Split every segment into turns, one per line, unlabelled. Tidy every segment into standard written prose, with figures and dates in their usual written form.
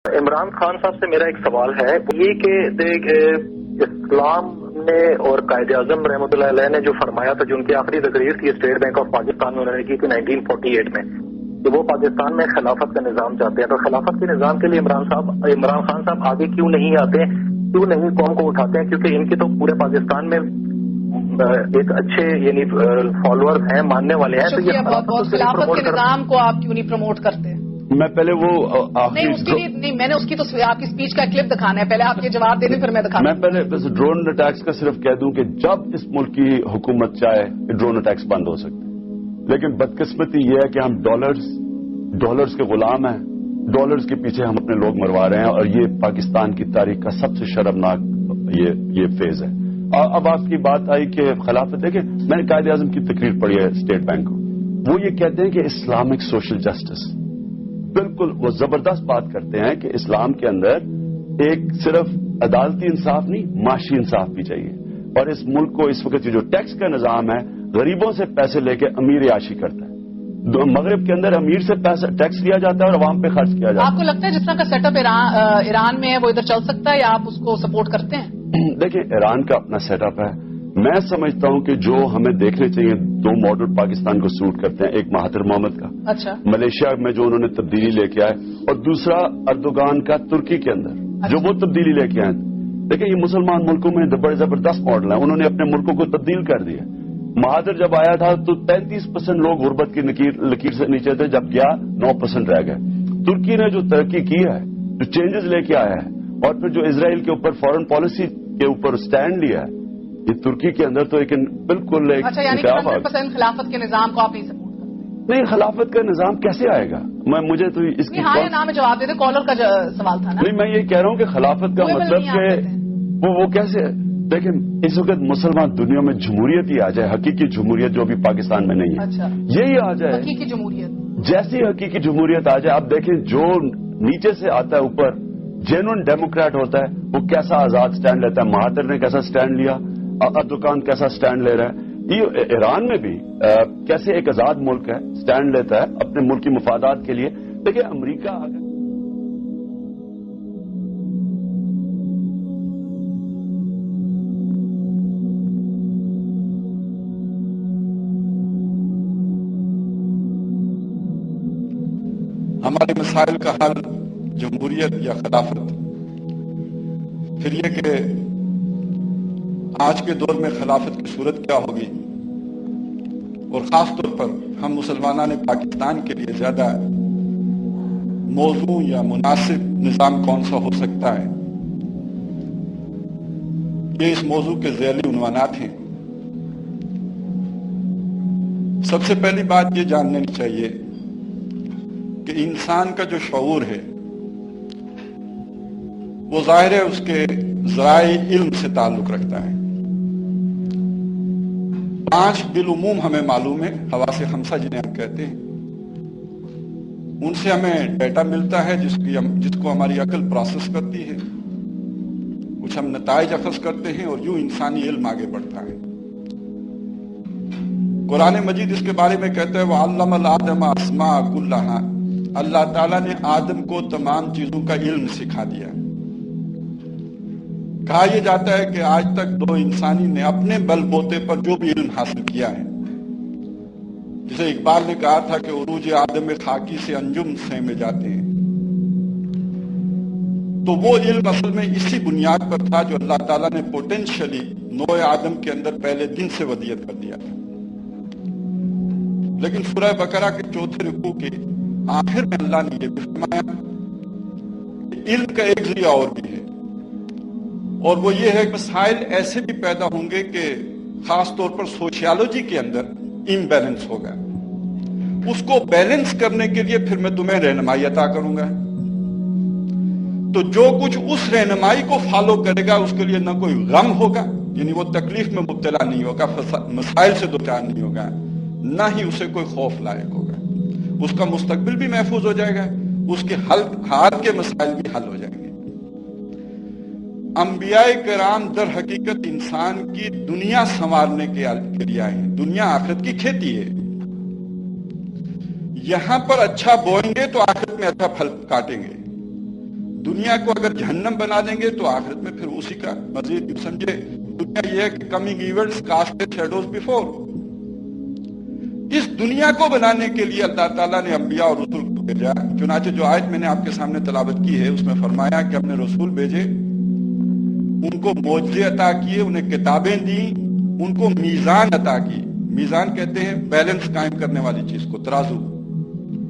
عمران خان صاحب سے میرا ایک سوال ہے یہ کہ اسلام نے اور قائد اعظم رحمۃ اللہ علیہ نے جو فرمایا تھا، جو ان کی آخری تقریر تھی اسٹیٹ بینک آف پاکستان میں انہوں نے کی تھی 1948 میں، کہ وہ پاکستان میں خلافت کا نظام چاہتے ہیں، تو خلافت کے نظام کے لیے عمران خان صاحب آگے کیوں نہیں آتے، کیوں نہیں قوم کو اٹھاتے ہیں؟ کیونکہ ان کے تو پورے پاکستان میں ایک اچھے یعنی فالوورز ہیں، ماننے والے ہیں، تو یہ
خلافت کے نظام کو آپ کیوں نہیں پروموٹ کرتے؟
میں پہلے وہ
نہیں اس کے لیے نہیں، میں نے اس کی تو آپ کی اسپیچ کا کلپ دکھانا ہے، پہلے آپ یہ جواب دے دیں پھر میں دکھاؤں.
میں پہلے بس ڈرون اٹیکس کا صرف کہہ دوں کہ جب اس ملک کی حکومت چاہے ڈرون اٹیکس بند ہو سکتے، لیکن بدقسمتی یہ ہے کہ ہم ڈالرز کے غلام ہیں، ڈالرز کے پیچھے ہم اپنے لوگ مروا رہے ہیں، اور یہ پاکستان کی تاریخ کا سب سے شرمناک یہ فیز ہے. اب آپ کی بات آئی کہ خلافت ہے، کہ میں نے قائد اعظم کی تقریر پڑھی ہے اسٹیٹ بینک کو، وہ یہ کہتے ہیں کہ اسلامک سوشل جسٹس، بالکل وہ زبردست بات کرتے ہیں کہ اسلام کے اندر ایک صرف عدالتی انصاف نہیں، معاشی انصاف بھی چاہیے. اور اس ملک کو اس وقت جو ٹیکس کا نظام ہے، غریبوں سے پیسے لے کے امیر عیاشی کرتا ہے. مغرب کے اندر امیر سے پیسہ ٹیکس لیا جاتا ہے اور عوام پہ خرچ کیا جاتا ہے.
آپ کو لگتا ہے جس طرح کا سیٹ اپ ایران میں ہے وہ ادھر چل سکتا ہے، یا آپ اس کو سپورٹ کرتے ہیں؟
دیکھیں ایران کا اپنا سیٹ اپ ہے. میں سمجھتا ہوں کہ جو ہمیں دیکھنے چاہیے، دو ماڈل پاکستان کو سوٹ کرتے ہیں، ایک مہاتر محمد کا
اچھا
ملیشیا میں جو انہوں نے تبدیلی لے کے آئے، اور دوسرا اردوغان کا ترکی کے اندر جو وہ تبدیلی لے کے آئے. دیکھیں یہ مسلمان ملکوں میں بڑے زبردست ماڈل ہیں، انہوں نے اپنے ملکوں کو تبدیل کر دیا. مہاتر جب آیا تھا تو 35% لوگ غربت کی لکیر سے نیچے تھے، جب گیا 9% رہ گئے. ترکی نے جو ترقی کی ہے، جو چینجز لے کے آیا ہے، اور پھر جو اسرائیل کے اوپر فارن پالیسی کے اوپر سٹینڈ لیا ہے، یہ ترکی کے اندر تو ایک بالکل ایک
اچھا، یعنی کہ 100% خلافت کے نظام کو آپ نہیں سپورٹ کرتے؟
نہیں، خلافت کا نظام کیسے آئے گا؟ مجھے تو اس کی
ہاں یا نہ میں جواب دے دیں، کالر کا سوال تھا نا.
نہیں، میں یہ کہہ رہا ہوں کہ خلافت کا مطلب کہ وہ کیسے، دیکھیں اس وقت مسلمان دنیا میں جمہوریت ہی آ جائے، حقیقی جمہوریت جو ابھی پاکستان میں نہیں ہے.
اچھا،
یہی آ جائے
حقیقی جمہوریت،
جیسی حقیقی جمہوریت آ جائے. اب دیکھیں جو نیچے سے آتا ہے اوپر جینوئن ڈیموکریٹ ہوتا ہے، وہ کیسا آزاد سٹینڈ لیتا ہے. مہاتر نے کیسا سٹینڈ لیا، اردوغان کیسا سٹینڈ لے رہا ہے. یہ ایران میں بھی کیسے ایک آزاد ملک ہے، سٹینڈ لیتا ہے اپنے ملکی مفادات کے لیے. دیکھیں امریکہ
ہمارے مسائل کا حل جمہوریت یا خلافت. پھر یہ کہ آج کے دور میں خلافت کی صورت کیا ہوگی، اور خاص طور پر ہم مسلمانان پاکستان کے لیے زیادہ موزوں یا مناسب نظام کون سا ہو سکتا ہے، یہ اس موضوع کے ذیلی عنوانات ہیں. سب سے پہلی بات یہ جاننی چاہیے کہ انسان کا جو شعور ہے وہ ظاہر ہے اس کے ذرائع علم سے تعلق رکھتا ہے. 5 بالعموم ہمیں معلوم ہے، حواس خمسہ جنہیں ہم کہتے ہیں، ان سے ہمیں ڈیٹا ملتا ہے جس کو ہماری عقل پروسیس کرتی ہے، کچھ ہم نتائج اخذ کرتے ہیں، اور یوں انسانی علم آگے بڑھتا ہے. قرآن مجید اس کے بارے میں کہتا ہے وَعَلَّمَ الْآدَمَ أَسْمَاءَ كُلَّهَا، اللہ تعالیٰ نے آدم کو تمام چیزوں کا علم سکھا دیا. کہا یہ جاتا ہے کہ آج تک دو انسانی نے اپنے بل بوتے پر جو بھی علم حاصل کیا ہے، جسے اقبال نے کہا تھا کہ عروج آدم خاکی سے انجم سے میں جاتے ہیں، تو وہ علم اصل میں اسی بنیاد پر تھا جو اللہ تعالیٰ نے پوٹینشلی نوع آدم کے اندر پہلے دن سے ودیت کر دیا تھا. لیکن سورہ بقرہ کے 4 رکوع کے آخر میں اللہ نے یہ بھی فرمایا کہ علم کا ایک ذریعہ اور بھی ہے، اور وہ یہ ہے کہ مسائل ایسے بھی پیدا ہوں گے کہ خاص طور پر سوشیالوجی کے اندر امبیلنس ہوگا. اس کو بیلنس کرنے کے لیے پھر میں تمہیں رہنمائی عطا کروں گا. تو جو کچھ اس رہنمائی کو فالو کرے گا اس کے لیے نہ کوئی غم ہوگا، یعنی وہ تکلیف میں مبتلا نہیں ہوگا، مسائل سے دوچار نہیں ہوگا، نہ ہی اسے کوئی خوف لائق ہوگا. اس کا مستقبل بھی محفوظ ہو جائے گا، اس کے حال کے مسائل بھی حل ہو جائیں گے. انبیاء کرام در حقیقت انسان کی دنیا سنوارنے کے لیے آئے ہیں. دنیا آخرت کی کھیتی ہے. یہاں پر اچھا بوئیں گے تو آخرت میں اچھا پھل کاٹیں گے. دنیا کو اگر جہنم بنا دیں گے تو آخرت میں پھر اسی کا مزید سمجھے دنیا یہ ہے کہ coming events cast shadows before. اس دنیا کو بنانے کے لیے اللہ تعالیٰ نے انبیاء اور رسول کو بھیجا. چنانچہ جو آیت میں نے آپ کے سامنے تلاوت کی ہے اس میں فرمایا کہ ہم نے رسول بھیجے, ان کو معجزے عطا کیے, انہیں کتابیں دیں, ان کو میزان عطا کی. میزان کہتے ہیں بیلنس قائم کرنے والی چیز کو, ترازو.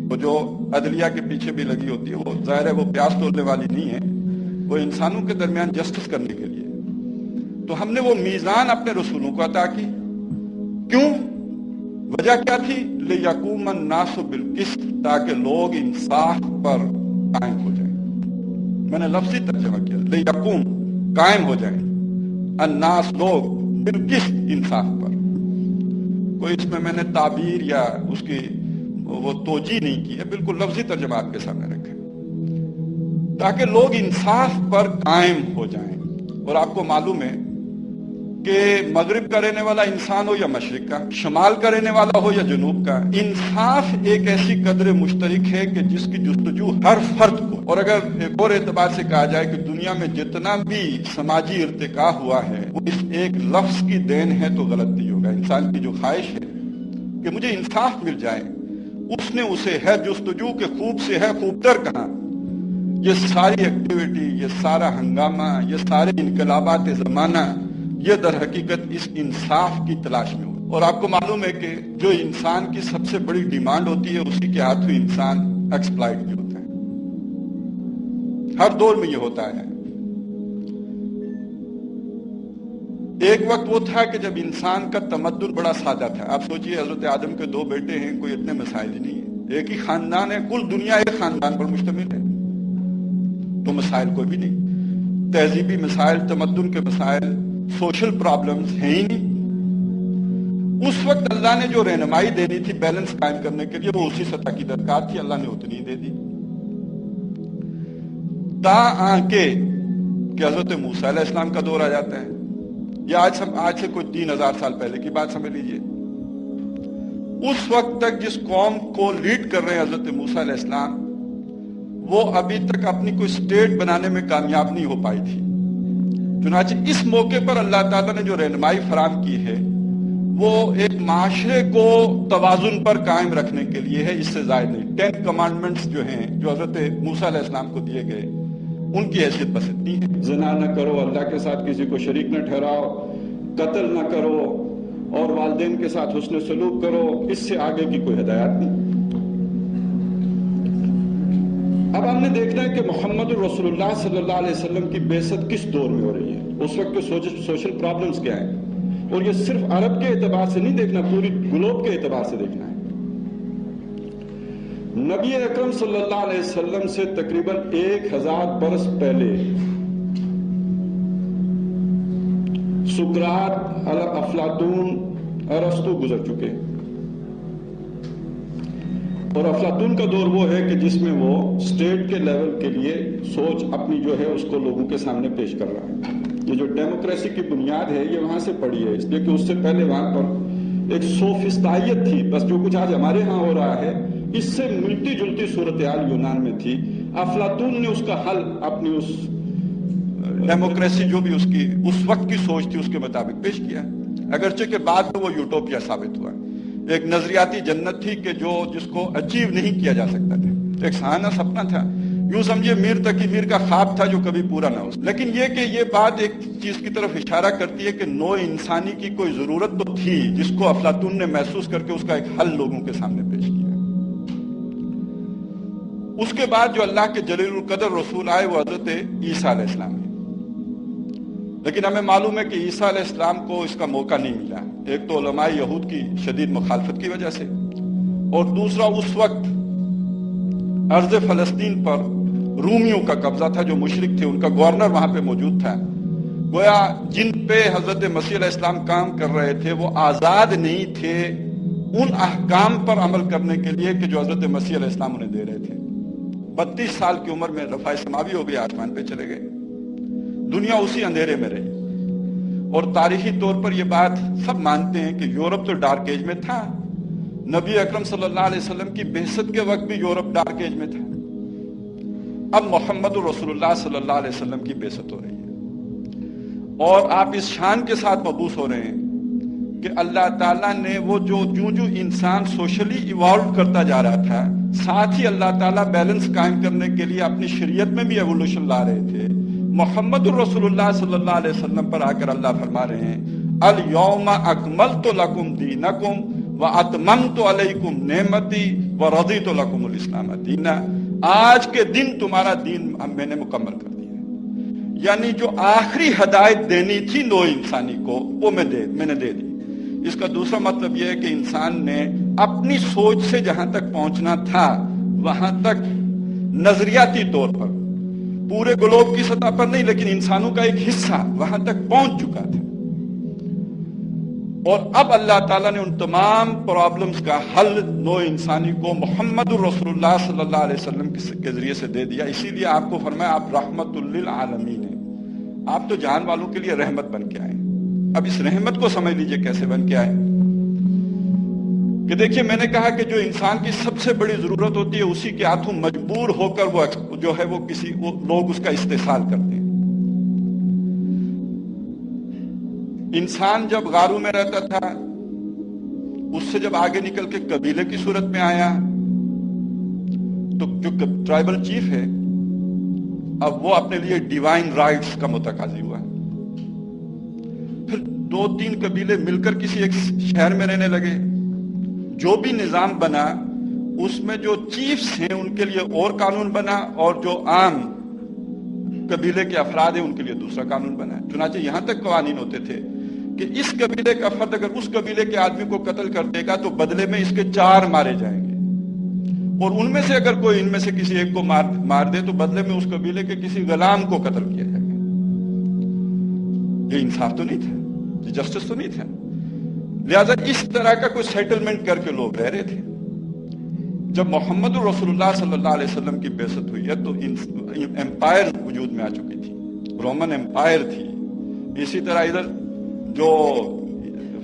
وہ جو عدلیہ کے پیچھے بھی لگی ہوتی ہے, وہ ظاہر ہے وہ پیاس تولنے والی نہیں ہے, وہ انسانوں کے درمیان جسٹس کرنے کے لیے. تو ہم نے وہ میزان اپنے رسولوں کو عطا کی. کیوں؟ وجہ کیا تھی؟ لِيَقُومَ النَّاسُ بِالْقِسْطِ, تاکہ لوگ انصاف پر قائم ہو جائیں. میں نے لفظی ترجمہ کیا, لِيَقُوم, قائم ہو جائیں, الناس, لوگ, بالقسط, انصاف پر. کوئی اس میں نے تعبیر یا اس کی وہ توجیہ نہیں کی ہے, بالکل لفظی ترجمہ آپ کے سامنے رکھے, تاکہ لوگ انصاف پر قائم ہو جائیں. اور آپ کو معلوم ہے کہ مغرب کا رہنے والا انسان ہو یا مشرق کا, شمال کا رہنے والا ہو یا جنوب کا, انصاف ایک ایسی قدر مشترک ہے کہ جس کی جستجو ہر فرد کو. اور اگر ایک اور اعتبار سے کہا جائے کہ دنیا میں جتنا بھی سماجی ارتقاء ہوا ہے وہ اس ایک لفظ کی دین ہے تو غلط نہیں ہوگا. انسان کی جو خواہش ہے کہ مجھے انصاف مل جائے, اس نے اسے ہے جستجو کہ خوب سے ہے خوب تر کہاں. یہ ساری ایکٹیویٹی, یہ سارا ہنگامہ, یہ سارے انقلابات زمانہ, یہ در حقیقت اس انصاف کی تلاش میں ہو. اور آپ کو معلوم ہے کہ جو انسان کی سب سے بڑی ڈیمانڈ ہوتی ہے اسی کے ہاتھ میں انسان ایکسپلائٹ بھی ہوتا ہے. ہر دور میں یہ ہوتا ہے. ایک وقت وہ تھا کہ جب انسان کا تمدن بڑا سادہ تھا. آپ سوچئے حضرت آدم کے 2 بیٹے ہیں, کوئی اتنے مسائل ہی نہیں ہے, ایک ہی خاندان ہے, کل دنیا ایک خاندان پر مشتمل ہے, تو مسائل کوئی بھی نہیں. تہذیبی مسائل, تمدن کے مسائل, سوشل پرابلمز ہیں ہی نہیں. اس وقت اللہ نے جو رہنمائی دینی تھی بیلنس قائم کرنے کے لیے وہ اسی سطح کی درکار تھی, اللہ نے اتنی دے دی. تا آنکے کہ حضرت موسیٰ علیہ السلام کا دور آ جاتا ہے. یہ آج سے کوئی 3000 سال پہلے کی بات سمجھ لیجئے. اس وقت تک جس قوم کو لیڈ کر رہے ہیں حضرت موسیٰ علیہ السلام, وہ ابھی تک اپنی کوئی سٹیٹ بنانے میں کامیاب نہیں ہو پائی تھی. چنانچہ اس موقع پر اللہ تعالیٰ نے جو رہنمائی فراہم کی ہے وہ ایک معاشرے کو توازن پر قائم رکھنے کے لیے ہے, اس سے زائد نہیں. 10 کمانڈمنٹس جو ہیں جو حضرت موسیٰ علیہ السلام کو دیے گئے ان کی حیثیت بس اتنی ہے.
زنا نہ کرو, اللہ کے ساتھ کسی کو شریک نہ ٹھہراؤ, قتل نہ کرو, اور والدین کے ساتھ حسن سلوک کرو. اس سے آگے کی کوئی ہدایات نہیں. اب ہم نے دیکھنا ہے کہ محمد رسول اللہ صلی اللہ علیہ وسلم کی بعثت کس دور میں ہو رہی ہے, اس وقت کے سوشل پرابلمز کیا ہیں. اور یہ صرف عرب کے اعتبار سے نہیں دیکھنا, پوری گلوب کے اعتبار سے دیکھنا ہے. نبی اکرم صلی اللہ علیہ وسلم سے تقریباً 1000 برس پہلے سقراط, افلاطون, ارسطو گزر چکے. اور افلاطون کا دور وہ ہے کہ جس میں وہ اسٹیٹ کے لیول کے لیے سوچ اپنی جو ہے اس کو لوگوں کے سامنے پیش کر رہا ہے. یہ جو ڈیموکریسی کی بنیاد ہے یہ وہاں سے پڑی ہے, اس لیے کہ اس سے پہلے وہاں پر ایک سوفسطائیت تھی. بس جو کچھ آج ہمارے ہاں ہو رہا ہے اس سے ملتی جلتی صورتحال یونان میں تھی. افلاطون نے اس کا حل اپنی اس
ڈیموکریسی جو بھی اس کی اس وقت کی سوچ تھی اس کے مطابق پیش کیا, اگرچہ کہ بعد میں وہ یوٹوپیا ثابت ہوا. ایک نظریاتی جنت تھی کہ جس کو اچیو نہیں کیا جا سکتا تھا, ایک سہانا سپنا تھا. یوں سمجھے میر تقی میر کا خواب تھا جو کبھی پورا نہ ہو. لیکن یہ بات ایک چیز کی طرف اشارہ کرتی ہے کہ نوع انسانی کی کوئی ضرورت تو تھی جس کو افلاطون نے محسوس کر کے اس کا ایک حل لوگوں کے سامنے پیش کیا. اس کے بعد جو اللہ کے جلیل القدر رسول آئے وہ حضرت عیسیٰ علیہ السلام ہے. لیکن ہمیں معلوم ہے کہ عیسیٰ علیہ السلام کو اس کا موقع نہیں ملا. ایک تو علماء یہود کی شدید مخالفت کی وجہ سے, اور دوسرا اس وقت ارض فلسطین پر رومیوں کا قبضہ تھا جو مشرک تھے, ان کا گورنر وہاں پہ موجود تھا. گویا جن پہ حضرت مسیح علیہ السلام کام کر رہے تھے وہ آزاد نہیں تھے ان احکام پر عمل کرنے کے لیے کہ جو حضرت مسیح علیہ السلام انہیں دے رہے تھے. 32 سال کی عمر میں رفع سماوی ہو گئی, آسمان پہ چلے گئے. دنیا اسی اندھیرے میں رہی. اور تاریخی طور پر یہ بات سب مانتے ہیں کہ یورپ تو ڈارک ایج میں تھا. نبی اکرم صلی اللہ علیہ وسلم کی بعثت کے وقت بھی یورپ ڈارک ایج میں تھا. اب محمد رسولullah صلی اللہ علیہ وسلم کی بیعت ہو رہی ہے اور آپ اس شان کے ساتھ مبعوث ہو رہے ہیں کہ اللہ تعالیٰ نے وہ جو انسان سوشلی ایوالو کرتا جا رہا تھا، ساتھ ہی اللہ تعالیٰ بیلنس قائم کرنے کے لیے اپنی شریعت میں بھی ایوولوشن لا رہے تھے۔ محمد رسولullah صلی اللہ علیہ وسلم پر آ کر اللہ فرما رہے ہیں الیوم اکملت لکم دینکم واتممت علیکم نعمتی ورضیت لکم الاسلام دینا، آج کے دن تمہارا دین میں نے مکمل کر دیا ہے۔ یعنی جو آخری ہدایت دینی تھی نو انسانی کو وہ میں نے دے دی۔ اس کا دوسرا مطلب یہ ہے کہ انسان نے اپنی سوچ سے جہاں تک پہنچنا تھا وہاں تک نظریاتی طور پر، پورے گلوب کی سطح پر نہیں لیکن انسانوں کا ایک حصہ وہاں تک پہنچ چکا تھا، اور اب اللہ تعالیٰ نے ان تمام پرابلمز کا حل نو انسانی کو محمد رسولullah صلی اللہ علیہ وسلم کے ذریعے سے دے دیا۔ اسی لیے آپ کو فرمایا آپ رحمت للعالمین ہیں، آپ تو جہان والوں کے لیے رحمت بن کے آئے۔ اب اس رحمت کو سمجھ لیجئے کیسے بن کے آئے کہ دیکھیے میں نے کہا کہ جو انسان کی سب سے بڑی ضرورت ہوتی ہے اسی کے ہاتھوں مجبور ہو کر وہ جو ہے وہ لوگ اس کا استحصال کرتے ہیں۔ انسان جب غاروں میں رہتا تھا اس سے جب آگے نکل کے قبیلے کی صورت میں آیا تو جو ٹرائبل چیف ہے اب وہ اپنے لیے ڈیوائن رائٹس کا متقاضی ہوا، پھر 2-3 قبیلے مل کر کسی ایک شہر میں رہنے لگے، جو بھی نظام بنا اس میں جو چیفز ہیں ان کے لیے اور قانون بنا اور جو عام قبیلے کے افراد ہیں ان کے لیے دوسرا قانون بنا۔ چنانچہ یہاں تک قوانین ہوتے تھے کہ اس قبیلے کا فرد اگر اس قبیلے کے آدمی کو قتل کر دے گا تو بدلے میں اس کے 4 مارے جائیں گے، اور ان میں سے اگر کوئی ان میں سے کسی ایک کو مار دے تو بدلے میں اس قبیلے کے کسی غلام کو قتل کیا جائے گا۔ یہ انصاف تو نہیں تھا، یہ جسٹس تو نہیں تھا، لہذا اس طرح کا کوئی سیٹلمنٹ کر کے لوگ رہ رہے تھے۔ جب محمد رسولullah صلی اللہ علیہ وسلم کی بعثت ہوئی ہے تو امپائر وجود میں آ چکی تھی، رومن امپائر تھی، اسی طرح ادھر جو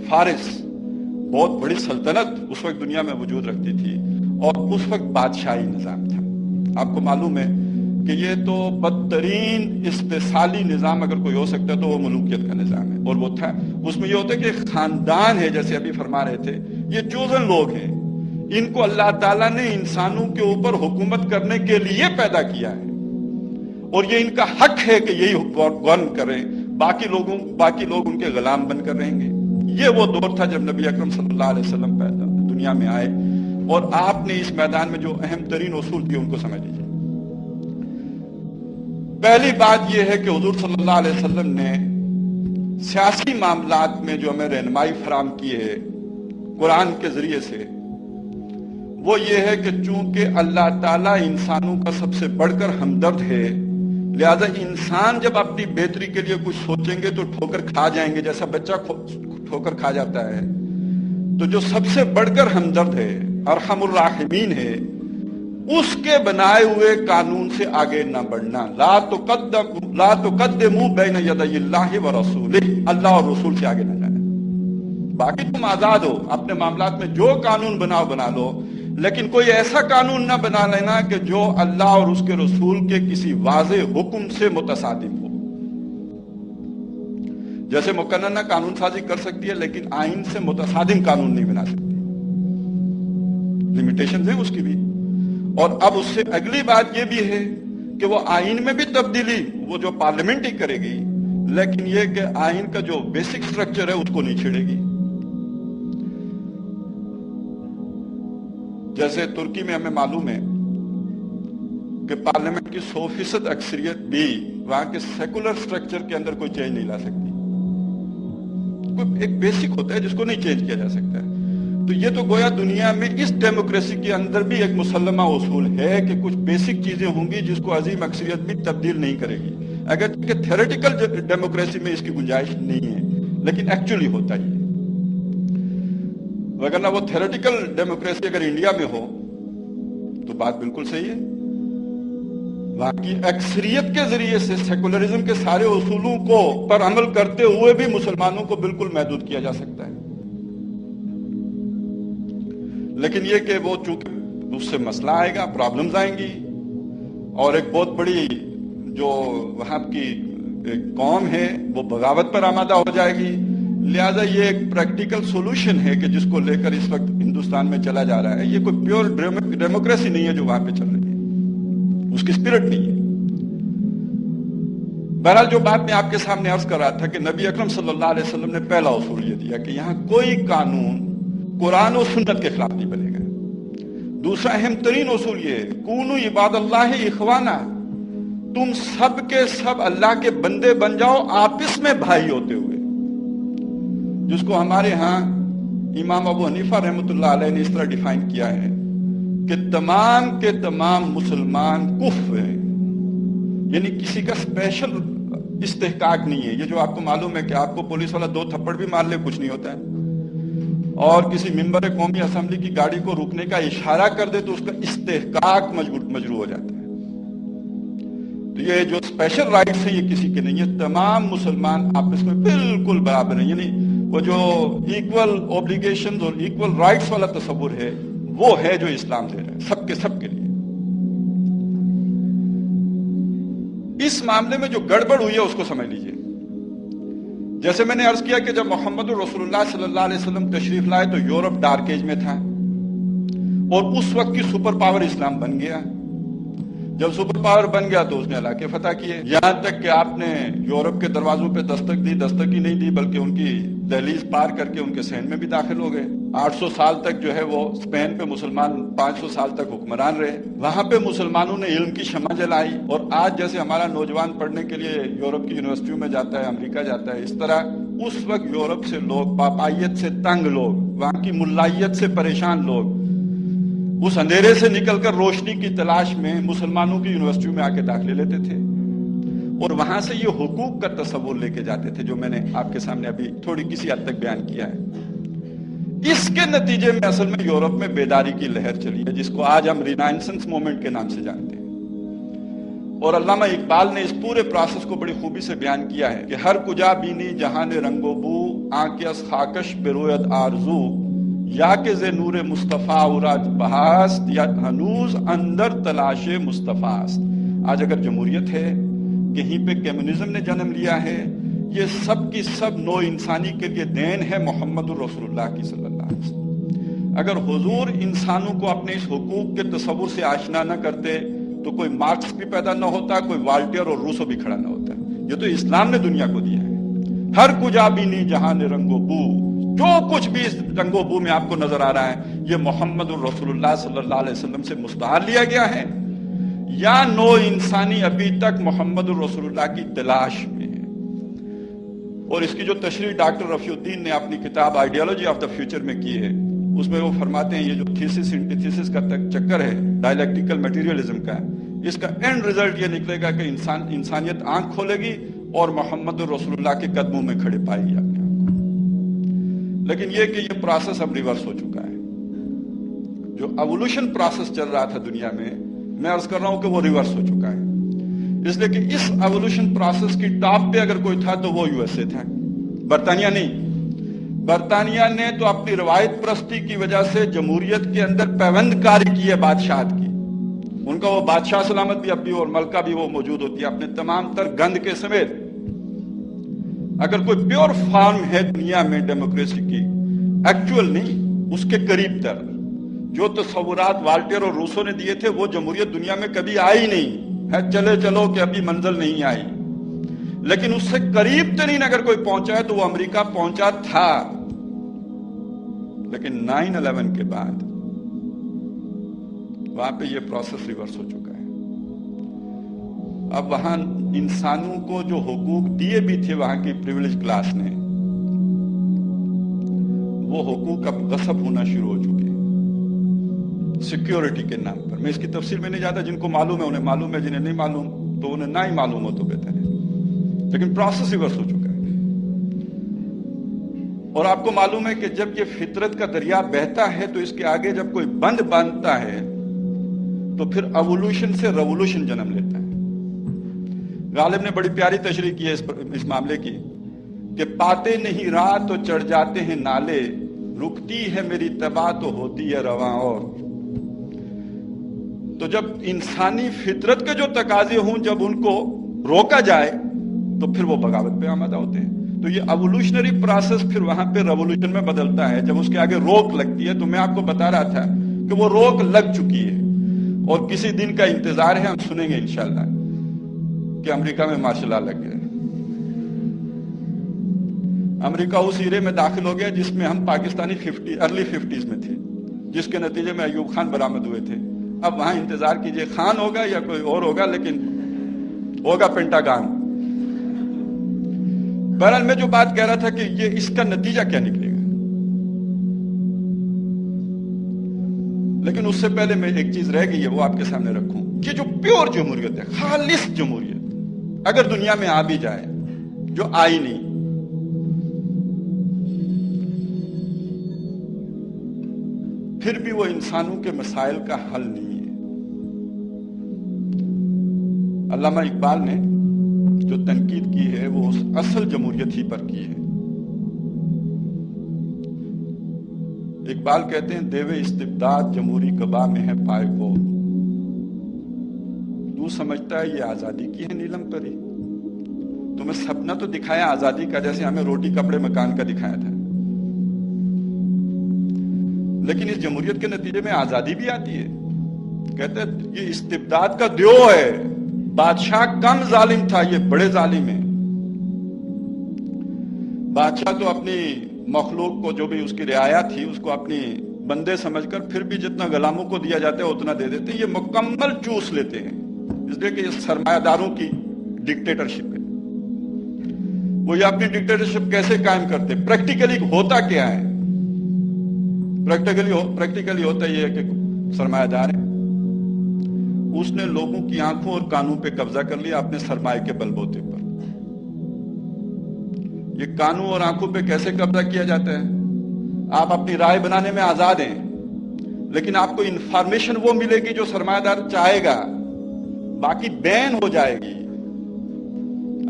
فارس بہت بڑی سلطنت اس وقت دنیا میں وجود رکھتی تھی، اور اس وقت بادشاہی نظام تھا۔ آپ کو معلوم ہے کہ یہ تو بدترین استحصالی نظام اگر کوئی ہو سکتا ہے تو وہ ملوکیت کا نظام ہے، اور وہ تھا اس میں یہ ہوتا ہے کہ ایک خاندان ہے، جیسے ابھی فرما رہے تھے یہ چوزن لوگ ہیں، ان کو اللہ تعالیٰ نے انسانوں کے اوپر حکومت کرنے کے لیے پیدا کیا ہے، اور یہ ان کا حق ہے کہ یہی گورن کریں، باقی لوگ ان کے غلام بن کر رہیں گے۔ یہ وہ دور تھا جب نبی اکرم صلی اللہ علیہ وسلم دنیا میں آئے، اور آپ نے اس میدان میں جو اہم ترین اصول دیے ان کو سمجھ لیجیے۔ پہلی بات یہ ہے کہ حضور صلی اللہ علیہ وسلم نے سیاسی معاملات میں جو ہمیں رہنمائی فراہم کی ہے قرآن کے ذریعے سے، وہ یہ ہے کہ چونکہ اللہ تعالیٰ انسانوں کا سب سے بڑھ کر ہمدرد ہے، لہذا انسان جب اپنی بہتری کے لیے کچھ سوچیں گے تو ٹھوکر کھا جائیں گے، جیسا بچہ ٹھوکر کھا جاتا ہے۔ تو جو سب سے بڑھ کر ہمدرد ہے، ارحم الراحمین ہے، اس کے بنائے ہوئے قانون سے آگے نہ بڑھنا۔ لا تقدموا بین یدی اللہ ورسولہ، اللہ اور رسول سے آگے نہ جانا۔ باقی تم آزاد ہو، اپنے معاملات میں جو قانون بناؤ بنا لو، لیکن کوئی ایسا قانون نہ بنا لینا کہ جو اللہ اور اس کے رسول کے کسی واضح حکم سے متصادم ہو۔ جیسے مقننہ قانون سازی کر سکتی ہے لیکن آئین سے متصادم قانون نہیں بنا سکتی، لمیٹیشنز ہیں اس کی بھی۔ اور اب اس سے اگلی بات یہ بھی ہے کہ وہ آئین میں بھی تبدیلی وہ جو پارلیمنٹ ہی کرے گی، لیکن یہ کہ آئین کا جو بیسک سٹرکچر ہے اس کو نہیں چھیڑے گی۔ جیسے ترکی میں ہمیں معلوم ہے کہ پارلیمنٹ کی 100% اکثریت بھی وہاں کے سیکولر سٹرکچر کے اندر کوئی چینج نہیں لا سکتی، کوئی ایک بیسک ہوتا ہے جس کو نہیں چینج کیا جا سکتا ہے۔ تو یہ تو گویا دنیا میں اس ڈیموکریسی کے اندر بھی ایک مسلمہ اصول ہے کہ کچھ بیسک چیزیں ہوں گی جس کو عظیم اکثریت بھی تبدیل نہیں کرے گی، اگر کہ تھیوریٹیکل ڈیموکریسی میں اس کی گنجائش نہیں ہے، لیکن ایکچولی ہوتا ہی ہے۔ وگرنہ وہ تھیوریٹیکل ڈیموکریسی اگر انڈیا میں ہو تو بات بالکل صحیح ہے، وہاں کی اکثریت کے ذریعے سے سیکولرزم کے سارے اصولوں کو پر عمل کرتے ہوئے بھی مسلمانوں کو بالکل محدود کیا جا سکتا ہے، لیکن یہ کہ وہ چونکہ اس سے مسئلہ آئے گا، پرابلمز آئیں گی، اور ایک بہت بڑی جو وہاں کی قوم ہے وہ بغاوت پر آمادہ ہو جائے گی. لہذا یہ ایک پریکٹیکل سولوشن ہے کہ جس کو لے کر اس وقت ہندوستان میں چلا جا رہا ہے. یہ کوئی پیور ڈیموکریسی نہیں ہے جو وہاں پہ چل رہی ہے, اس کی اسپرٹ نہیں ہے. بہرحال جو بات میں آپ کے سامنے عرض کر رہا تھا کہ نبی اکرم صلی اللہ علیہ وسلم نے پہلا اصول یہ دیا کہ یہاں کوئی قانون قرآن و سنت کے خلاف نہیں بنے گا. دوسرا اہم ترین اصول یہ ہے کونوا عباد اللہ اخوانا, تم سب کے سب اللہ کے بندے بن جاؤ آپس میں بھائی ہوتے ہوئے. جس کو ہمارے ہاں امام ابو حنیفہ رحمۃ اللہ علیہ نے اس طرح ڈیفائن کیا ہے کہ تمام کے تمام مسلمان کفر ہیں, یعنی کسی کا اسپیشل استحقاق نہیں ہے. یہ جو آپ کو معلوم ہے کہ آپ کو پولیس والا 2 تھپڑ بھی مار لے کچھ نہیں ہوتا ہے, اور کسی ممبر قومی اسمبلی کی گاڑی کو روکنے کا اشارہ کر دے تو اس کا استحقاق مجروح ہو جاتا ہے. تو یہ جو اسپیشل رائٹس ہیں یہ کسی کے نہیں ہے, تمام مسلمان آپس میں بالکل برابر ہیں. یعنی وہ جو ایکول اوبلیگیشنز اور ایکول رائٹس والا تصور ہے وہ ہے جو اسلام دے رہا ہے سب کے لیے. اس معاملے میں جو گڑبڑ ہوئی ہے اس کو سمجھ لیجئے. جیسے میں نے عرض کیا کہ جب محمد رسول اللہ صلی اللہ علیہ وسلم تشریف لائے تو یورپ ڈارک ایج میں تھا, اور اس وقت کی سپر پاور اسلام بن گیا. جب سپر پاور بن گیا تو اس نے علاقے فتح کیے, یہاں تک کہ آپ نے یورپ کے دروازوں پہ دستک ہی نہیں دی بلکہ ان کی دہلیز پار کر کے ان کے صحن میں بھی داخل ہو گئے. 800 سال تک جو ہے وہ اسپین پہ مسلمان 500 سال تک حکمران رہے. وہاں پہ مسلمانوں نے علم کی شمع جلائی, اور آج جیسے ہمارا نوجوان پڑھنے کے لیے یورپ کی یونیورسٹیوں میں جاتا ہے, امریکہ جاتا ہے, اس طرح اس وقت یورپ سے لوگ پاپائیت سے تنگ لوگ, وہاں کی ملائیت سے پریشان لوگ اس اندھیرے سے نکل کر روشنی کی تلاش میں مسلمانوں کی یونیورسٹیوں میں آ کے داخلے لیتے تھے, اور وہاں سے یہ حقوق کا تصور لے کے جاتے تھے جو میں نے آپ کے سامنے ابھی تھوڑی کسی حد تک بیان کیا ہے. اس کے نتیجے میں اصل میں یورپ میں بیداری کی لہر چلی ہے جس کو آج ہم رینائنسنس موومنٹ کے نام سے جانتے ہیں. اور علامہ اقبال نے اس پورے پروسیس کو بڑی خوبی سے بیان کیا ہے کہ ہر کجا بینی جہان رنگ و بو آنکس خاکش برویت آرزو, یا کہ ز نور مصطفیٰ اوراد بہاست یا ہنوز اندر تلاش مصطفیٰ است. آج اگر جمہوریت ہے, کہیں پہ کمیونزم نے جنم لیا ہے, یہ سب کی سب نو انسانی کے لیے دین ہے محمد رسول اللہ کی صلی اللہ علیہ وسلم. اگر حضور انسانوں کو اپنے اس حقوق کے تصور سے آشنا نہ کرتے تو کوئی مارکس بھی پیدا نہ ہوتا, کوئی والٹیر اور روسو بھی کھڑا نہ ہوتا. یہ تو اسلام نے دنیا کو دیا ہے. ہر کجا بینی جہان رنگ و بو, جو کچھ بھی اس رنگ و بو میں آپ کو نظر آ رہا ہے یہ محمد الرسول اللہ صلی اللہ علیہ وسلم سے مستعار لیا گیا ہے, یا نو انسانی ابھی تک محمد الرسول اللہ کی تلاش میں ہے. اور اس کی جو تشریح ڈاکٹر رفیع الدین نے اپنی کتاب آئیڈیالوجی آف دا فیوچر میں کی ہے, اس میں وہ فرماتے ہیں یہ جو تھیسس اینٹیتھیسس کا چکر ہے ڈائلیکٹیکل میٹیریلزم کا, اس کا اینڈ ریزلٹ یہ نکلے گا کہ انسانیت آنکھ کھولے گی اور محمد رسول اللہ کے قدموں میں کھڑے پائے گی اپنے آپ کو. لیکن یہ کہ یہ پروسیس اب ریورس ہو چکا ہے. جو ایوولوشن پروسیس چل رہا تھا دنیا میں عرض کر رہا ہوں کہ وہ ریورس ہو چکا ہے. اس لیے کہ اس ایوولوشن پروسیس کی ٹاپ پہ اگر کوئی تھا تو وہ یو ایس اے تھا, برطانیہ نہیں. برطانیہ نے تو اپنی روایت پرستی کی وجہ سے جمہوریت کے اندر پیوند کاری کی ہے بادشاہت کی. ان کا وہ بادشاہ سلامت بھی اب بھی اور ملکہ بھی وہ موجود ہوتی ہے اپنے تمام تر گند کے سمیت. اگر کوئی پیور فارم ہے دنیا میں ڈیموکریسی کی, ایکچوئل نہیں اس کے قریب تر, جو تصورات والٹیر اور روسو نے دیے تھے وہ جمہوریت دنیا میں کبھی آئی نہیں ہے. چلے چلو کہ ابھی منزل نہیں آئی, لیکن اس سے قریب ترین اگر کوئی پہنچا ہے تو وہ امریکہ پہنچا تھا. لیکن 9/11 کے بعد وہاں پہ یہ پروسیس ریورس ہو چکا ہے. اب وہاں انسانوں کو جو حقوق دیے بھی تھے وہاں کی پریویلیج کلاس نے, وہ حقوق اب غصب ہونا شروع ہو چکے ہیں سیکیورٹی کے نام پر. میں اس کی تفصیل میں نہیں جاتا, جن کو معلوم ہے انہیں معلوم ہے, جنہیں نہیں معلوم تو انہیں نہ ہی معلوم ہو تو بہتر ہے. لیکن پروسیس ریورس ہو چکا ہے. اور آپ کو معلوم ہے کہ جب یہ فطرت کا دریا بہتا ہے تو اس کے آگے جب کوئی بند باندھتا ہے تو پھر ایوولوشن سے ریولوشن جنم لیتا ہے. غالب نے بڑی پیاری تشریح کی ہے اس معاملے کی کہ پاتے نہیں راہ تو چڑھ جاتے ہیں نالے, رکتی ہے میری تباہ تو ہوتی ہے رواں. اور تو جب انسانی فطرت کے جو تقاضے ہوں جب ان کو روکا جائے تو پھر وہ بغاوت پہ آمادہ ہوتے ہیں. تو یہ ایوولوشنری پروسیس پھر وہاں پہ ریوولوشن میں بدلتا ہے جب اس کے آگے روک لگتی ہے. تو میں آپ کو بتا رہا تھا کہ وہ روک لگ چکی ہے اور کسی دن کا انتظار ہے. ہم سنیں گے انشاءاللہ کہ امریکہ میں مارشل لا لگ گئے. امریکہ اس ایرے میں داخل ہو گیا جس میں ہم پاکستانی ارلی 50s میں تھے, جس کے نتیجے میں ایوب خان برآمد ہوئے تھے. اب وہاں انتظار کیجئے, خان ہوگا یا کوئی اور ہوگا, لیکن ہوگا پینٹاگان. بہرحال میں جو بات کہہ رہا تھا کہ یہ اس کا نتیجہ کیا نکلے گا, لیکن اس سے پہلے میں ایک چیز رہ گئی ہے وہ آپ کے سامنے رکھوں. یہ جو پیور جمہوریت ہے, خالص جمہوریت اگر دنیا میں آ بھی جائے, جو آئی نہیں, پھر بھی وہ انسانوں کے مسائل کا حل نہیں ہے. علامہ اقبال نے جو تنقید کی ہے وہ اس اصل جمہوریت ہی پر کی ہے. اقبال کہتے ہیں دیوے استبداد جمہوری کبا میں ہے پائے کو, تو سمجھتا ہے یہ آزادی کی ہے نیلم پری. تمہیں سپنا تو دکھایا آزادی کا جیسے ہمیں روٹی کپڑے مکان کا دکھایا تھا, لیکن اس جمہوریت کے نتیجے میں آزادی بھی آتی ہے. کہتے ہیں یہ استبداد کا دیو ہے, بادشاہ کم ظالم تھا, یہ بڑے ظالم ہیں. بادشاہ تو اپنی مخلوق کو جو بھی اس کی رعایا تھی اس کو اپنی بندے سمجھ کر پھر بھی جتنا غلاموں کو دیا جاتا ہے اتنا دے دیتے ہیں. یہ مکمل چوس لیتے ہیں, اس لیے کہ یہ سرمایہ داروں کی ڈکٹیٹرشپ ہے. وہ یہ اپنی ڈکٹیٹرشپ کیسے قائم کرتے, پریکٹیکلی ہوتا کیا ہے؟ پریکٹیکلی ہوتا یہ ہے کہ سرمایہ دار ہے, اس نے لوگوں کی آنکھوں اور کانوں پہ قبضہ کر لیا اپنے سرمایہ کے بل بوتے پر. یہ کانوں اور آنکھوں پہ کیسے قبضہ کیا جاتا ہے؟ آپ اپنی رائے بنانے میں آزاد ہیں, لیکن آپ کو انفارمیشن وہ ملے گی جو سرمایہ دار چاہے گا, باقی بین ہو جائے گی.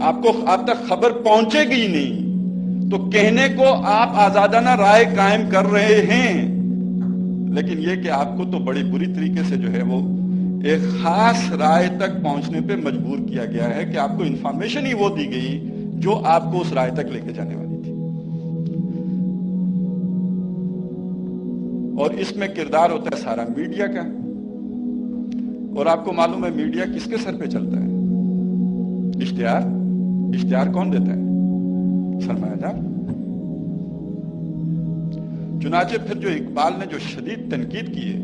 آپ تک خبر پہنچے گی ہی نہیں. تو کہنے کو آپ آزادانہ رائے قائم کر رہے ہیں, لیکن یہ کہ آپ کو تو بڑی بری طریقے سے جو ہے وہ ایک خاص رائے تک پہنچنے پہ مجبور کیا گیا ہے کہ آپ کو انفارمیشن ہی وہ دی گئی جو آپ کو اس رائے تک لے کے جانے والی تھی. اور اس میں کردار ہوتا ہے سارا میڈیا کا, اور آپ کو معلوم ہے میڈیا کس کے سر پہ چلتا ہے؟ اشتہار کون دیتا ہے؟ سرمایہ دار. چنانچہ پھر جو اقبال نے جو شدید تنقید کی ہے,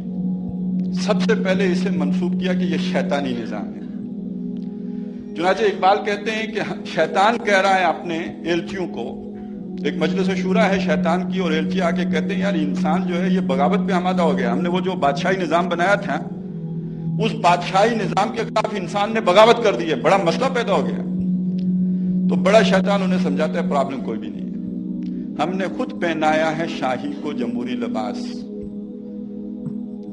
سب سے پہلے اسے منسوب کیا کہ یہ شیطانی نظام ہے. چنانچہ اقبال کہتے ہیں کہ شیطان کہہ رہا ہے اپنے ایلچیوں کو, ایک مجلس شورا ہے شیطان کی, اور ایلچی آ کے کہتے ہیں یار انسان جو ہے یہ بغاوت پہ آمادہ ہو گیا. ہم نے وہ جو بادشاہی نظام بنایا تھا اس بادشاہی نظام کے خلاف انسان نے بغاوت کر دی ہے, بڑا مسئلہ پیدا ہو گیا. تو بڑا شیطان انہیں سمجھاتا ہے پرابلم کوئی بھی نہیں ہے, ہم نے خود پہنایا ہے شاہی کو جمہوری لباس.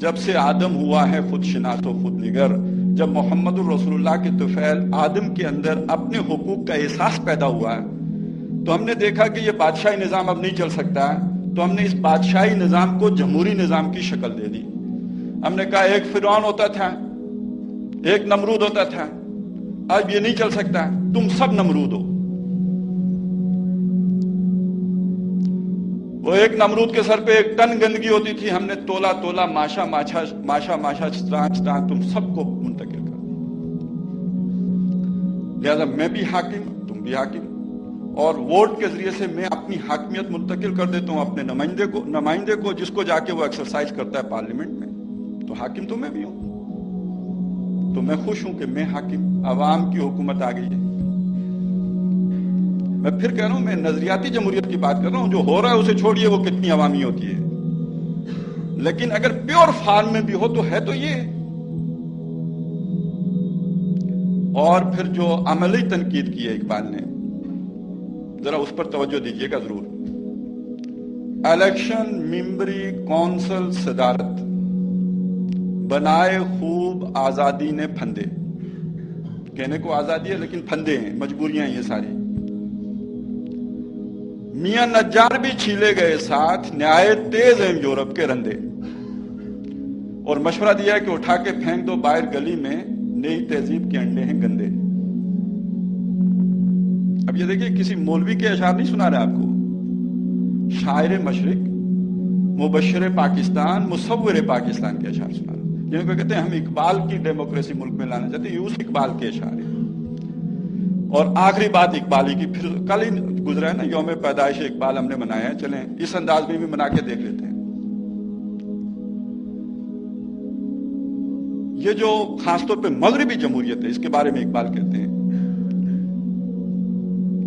جب سے آدم ہوا ہے خود شناس و خود نگر, جب محمد الرسول اللہ کے طفیل آدم کے اندر اپنے حقوق کا احساس پیدا ہوا ہے تو ہم نے دیکھا کہ یہ بادشاہی نظام اب نہیں چل سکتا, تو ہم نے اس بادشاہی نظام کو جمہوری نظام کی شکل دے دی. ہم نے کہا ایک فرعون ہوتا تھا, ایک نمرود ہوتا تھا, اب یہ نہیں چل سکتا, تم سب نمرود ہو. وہ ایک نمرود کے سر پہ 1 ٹن گندگی ہوتی تھی, ہم نے تولا تولا ماشا ماشا چتران تم سب کو منتقل کر دیا. لہذا میں بھی حاکم, تم بھی حاکم, اور ووٹ کے ذریعے سے میں اپنی حاکمیت منتقل کر دیتا ہوں اپنے نمائندے کو جس کو جا کے وہ ایکسرسائز کرتا ہے پارلیمنٹ میں. تو حاکم تو میں بھی ہوں, تو میں خوش ہوں کہ میں حاکم, عوام کی حکومت آ گئی ہے. میں پھر کہہ رہا ہوں, میں نظریاتی جمہوریت کی بات کر رہا ہوں. جو ہو رہا ہے اسے چھوڑیے وہ کتنی عوامی ہوتی ہے, لیکن اگر پیور فارم میں بھی ہو تو ہے تو یہ. اور پھر جو عملی تنقید کی ہے اقبال نے, ذرا اس پر توجہ دیجیے گا ضرور. الیکشن, ممبری, کونسل, صدارت بنائے خوب آزادی نے پھندے. کہنے کو آزادی ہے لیکن پھندے ہیں, مجبوریاں ہیں یہ ساری. میاں نجار بھی چھیلے گئے ساتھ, نہایت تیز ہیں یورپ کے رندے. اور مشورہ دیا ہے کہ اٹھا کے پھینک دو باہر گلی میں، نئی تہذیب کے انڈے ہیں گندے۔ اب یہ دیکھیے کسی مولوی کے اشعار نہیں سنا رہے آپ کو، شاعر مشرق، مبشر پاکستان، مصور پاکستان کے اشعار سنا رہے ہیں، جن کو کہتے ہیں ہم اقبال کی ڈیموکریسی ملک میں لانا چاہتے ہیں، یہ اس اقبال کے اشعار ہیں۔ اور آخری بات اقبالی کی، پھر کل ہی گزرا ہے نا یوم پیدائش اقبال ہم نے منایا ہے، چلیں اس انداز میں بھی منا کے دیکھ لیتے ہیں۔ یہ جو خاص طور پہ مغربی جمہوریت ہے، اس کے بارے میں اقبال کہتے ہیں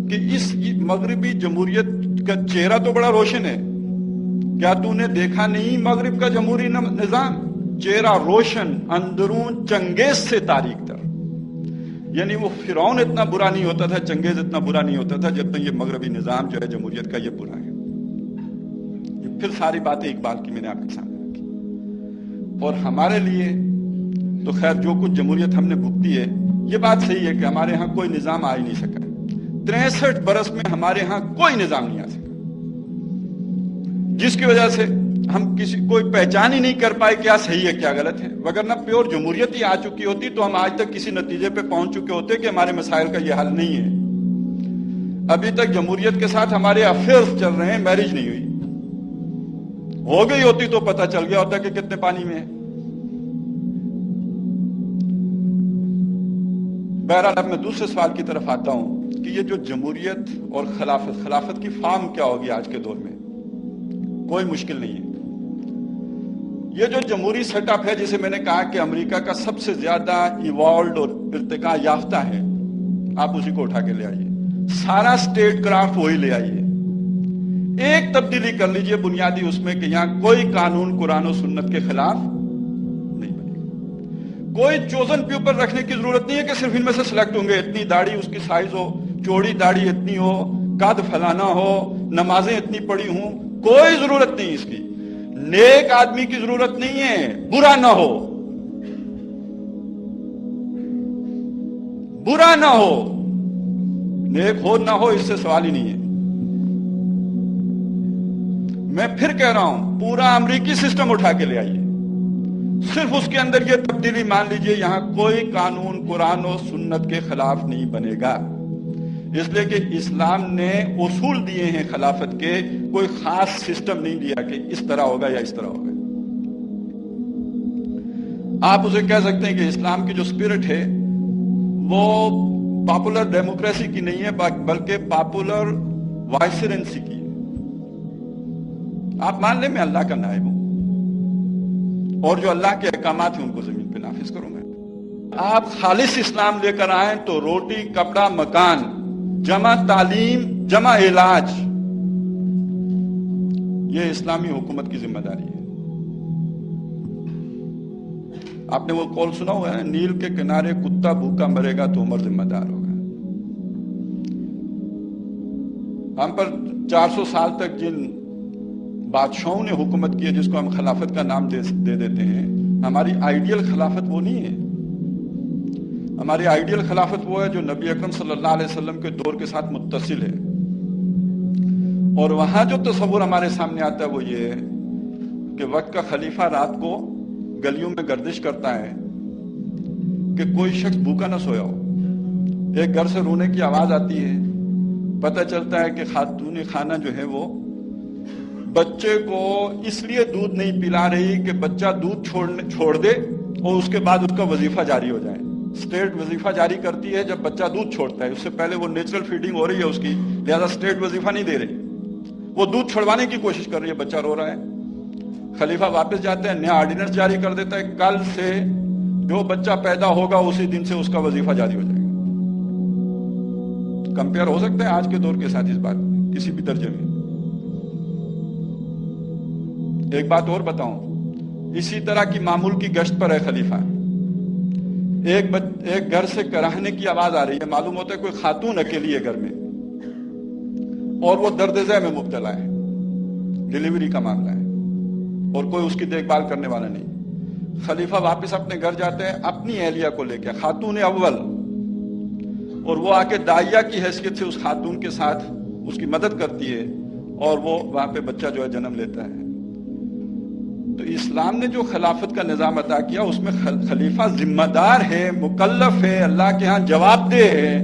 کہ اس مغربی جمہوریت کا چہرہ تو بڑا روشن ہے، کیا تو نے دیکھا نہیں مغرب کا جمہوری نظام؟ چہرہ روشن، اندرون چنگیز سے تاریک تر۔ یعنی وہ فرعون اتنا برا نہیں ہوتا تھا، چنگیز اتنا برا نہیں ہوتا تھا جتنا یہ مغربی نظام جو ہے جمہوریت کا، یہ برا ہے۔ یہ پھر ساری باتیں اقبال کی میں نے آپ کے سامنے رکھی۔ اور ہمارے لیے تو خیر جو کچھ جمہوریت ہم نے بھگتی ہے، یہ بات صحیح ہے کہ ہمارے ہاں کوئی نظام آ ہی نہیں سکا، 63 برس میں ہمارے ہاں کوئی نظام نہیں آ سکا، جس کی وجہ سے ہم کوئی پہچان ہی نہیں کر پائے کیا صحیح ہے کیا غلط ہے۔ وگرنہ پیور جمہوریت ہی آ چکی ہوتی تو ہم آج تک کسی نتیجے پہ پہنچ چکے ہوتے کہ ہمارے مسائل کا یہ حل نہیں ہے۔ ابھی تک جمہوریت کے ساتھ ہمارے افیئرز چل رہے ہیں، میرج نہیں ہوئی، ہو گئی ہوتی تو پتہ چل گیا ہوتا کہ کتنے پانی میں ہے۔ بہرحال اب میں دوسرے سوال کی طرف آتا ہوں کہ یہ جو جمہوریت اور خلافت کی فارم کیا ہوگی آج کے دور میں؟ کوئی مشکل نہیں ہے۔ یہ جو جمہوری سیٹ اپ ہے، جسے میں نے کہا کہ امریکہ کا سب سے زیادہ ایوالوڈ اور ارتقاء یافتہ ہے، آپ اسی کو اٹھا کے لے آئیے، سارا سٹیٹ کرافٹ وہی لے آئیے، ایک تبدیلی کر لیجئے بنیادی اس میں کہ یہاں کوئی قانون قرآن و سنت کے خلاف نہیں بنے گا۔ کوئی چوزن پیپر رکھنے کی ضرورت نہیں ہے کہ صرف ان میں سے سلیکٹ ہوں گے، اتنی داڑھی اس کی سائز ہو، چوڑی داڑھی اتنی ہو، قد فلانا ہو، نمازیں اتنی پڑھی ہوں، کوئی ضرورت نہیں اس کی۔ نیک آدمی کی ضرورت نہیں ہے، برا نہ ہو، برا نہ ہو، نیک ہو نہ ہو اس سے سوال ہی نہیں ہے۔ میں پھر کہہ رہا ہوں پورا امریکی سسٹم اٹھا کے لے آئیے، صرف اس کے اندر یہ تبدیلی مان لیجئے یہاں کوئی قانون قرآن و سنت کے خلاف نہیں بنے گا، اس لیے کہ اسلام نے اصول دیے ہیں خلافت کے، کوئی خاص سسٹم نہیں دیا کہ اس طرح ہوگا یا اس طرح ہوگا۔ آپ اسے کہہ سکتے ہیں کہ اسلام کی جو اسپرٹ ہے وہ پاپولر ڈیموکریسی کی نہیں ہے بلکہ پاپولر وائسرنسی کی ہے۔ آپ مان لیں میں اللہ کا نائب ہوں اور جو اللہ کے احکامات ہیں ان کو زمین پہ نافذ کروں گا۔ آپ خالص اسلام لے کر آئیں تو روٹی، کپڑا، مکان جمع تعلیم جمع علاج، یہ اسلامی حکومت کی ذمہ داری ہے۔ آپ نے وہ قول سنا ہوا ہے، نیل کے کنارے کتا بھوکا مرے گا تو عمر ذمہ دار ہوگا۔ ہم پر 400 سال تک جن بادشاہوں نے حکومت کی ہے، جس کو ہم خلافت کا نام دے دیتے ہیں، ہماری آئیڈیل خلافت وہ نہیں ہے۔ ہماری آئیڈیل خلافت وہ ہے جو نبی اکرم صلی اللہ علیہ وسلم کے دور کے ساتھ متصل ہے، اور وہاں جو تصور ہمارے سامنے آتا ہے وہ یہ ہے کہ وقت کا خلیفہ رات کو گلیوں میں گردش کرتا ہے کہ کوئی شخص بھوکا نہ سویا ہو، ایک گھر سے رونے کی آواز آتی ہے، پتہ چلتا ہے کہ خاتون خانہ جو ہے وہ بچے کو اس لیے دودھ نہیں پلا رہی کہ بچہ دودھ چھوڑ دے اور اس کے بعد اس کا وظیفہ جاری ہو جائے۔ اسٹیٹ وظیفہ جاری کرتی ہے جب بچہ دودھ چھوڑتا ہے، اس سے پہلے وہ نیچرل فیڈنگ ہو رہی ہے اس کی، لہذا اسٹیٹ وظیفہ نہیں دے رہی، وہ دودھ چھڑوانے کی کوشش کر رہی ہے، بچہ رو رہا ہے۔ خلیفہ واپس جاتا ہے، نیا آرڈیننس جاری کر دیتا ہے، کل سے جو بچہ پیدا ہوگا اسی دن سے اس کا وظیفہ جاری ہو جائے گا۔ کمپیئر ہو سکتا ہے آج کے دور کے ساتھ اس بات میں کسی بھی درجے میں؟ ایک بات اور بتاؤں، اسی طرح کی معمول کی گشت پر ہے خلیفہ، ایک گھر سے کراہنے کی آواز آ رہی ہے، معلوم ہوتا ہے کوئی خاتون اکیلی ہے گھر میں اور وہ درد ذہ میں مبتلا ہے، ڈیلیوری کا معاملہ ہے اور کوئی اس کی دیکھ بھال کرنے والا نہیں۔ خلیفہ واپس اپنے گھر جاتے ہیں اپنی اہلیہ کو لے کے، خاتون اول، اور وہ آ کے دائیا کی حیثیت سے اس خاتون کے ساتھ اس کی مدد کرتی ہے اور وہ وہاں پہ بچہ جو ہے جنم لیتا ہے۔ تو اسلام نے جو خلافت کا نظام عطا کیا اس میں خلیفہ ذمہ دار ہے، مکلف ہے، اللہ کے ہاں جواب دہ ہے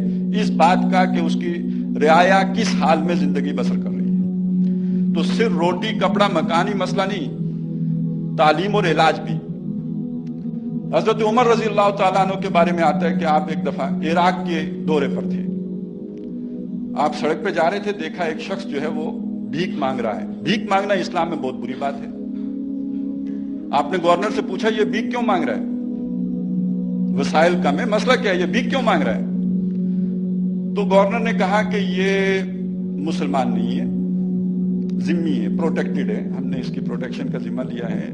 اس بات کا کہ اس کی رعایا کس حال میں زندگی بسر کر رہی ہے. تو صرف روٹی کپڑا مکانی مسئلہ نہیں، تعلیم اور علاج بھی. حضرت عمر رضی اللہ تعالیٰ عنہ کے بارے میں آتا ہے کہ آپ ایک دفعہ عراق کے دورے پر تھے. آپ سڑک پہ جا رہے تھے، دیکھا ایک شخص جو ہے وہ بھیک مانگ رہا ہے. بھیک مانگنا اسلام میں بہت بری بات ہے. آپ نے گورنر سے پوچھا یہ بھیک کیوں مانگ رہا ہے؟ وسائل کم ہے، مسئلہ کیا ہے، یہ بھیک کیوں مانگ رہا ہے؟ تو گورنر نے کہا کہ یہ مسلمان نہیں ہے، ذمی ہے، پروٹیکٹڈ ہے، ہم نے اس کی پروٹیکشن کا ذمہ لیا ہے،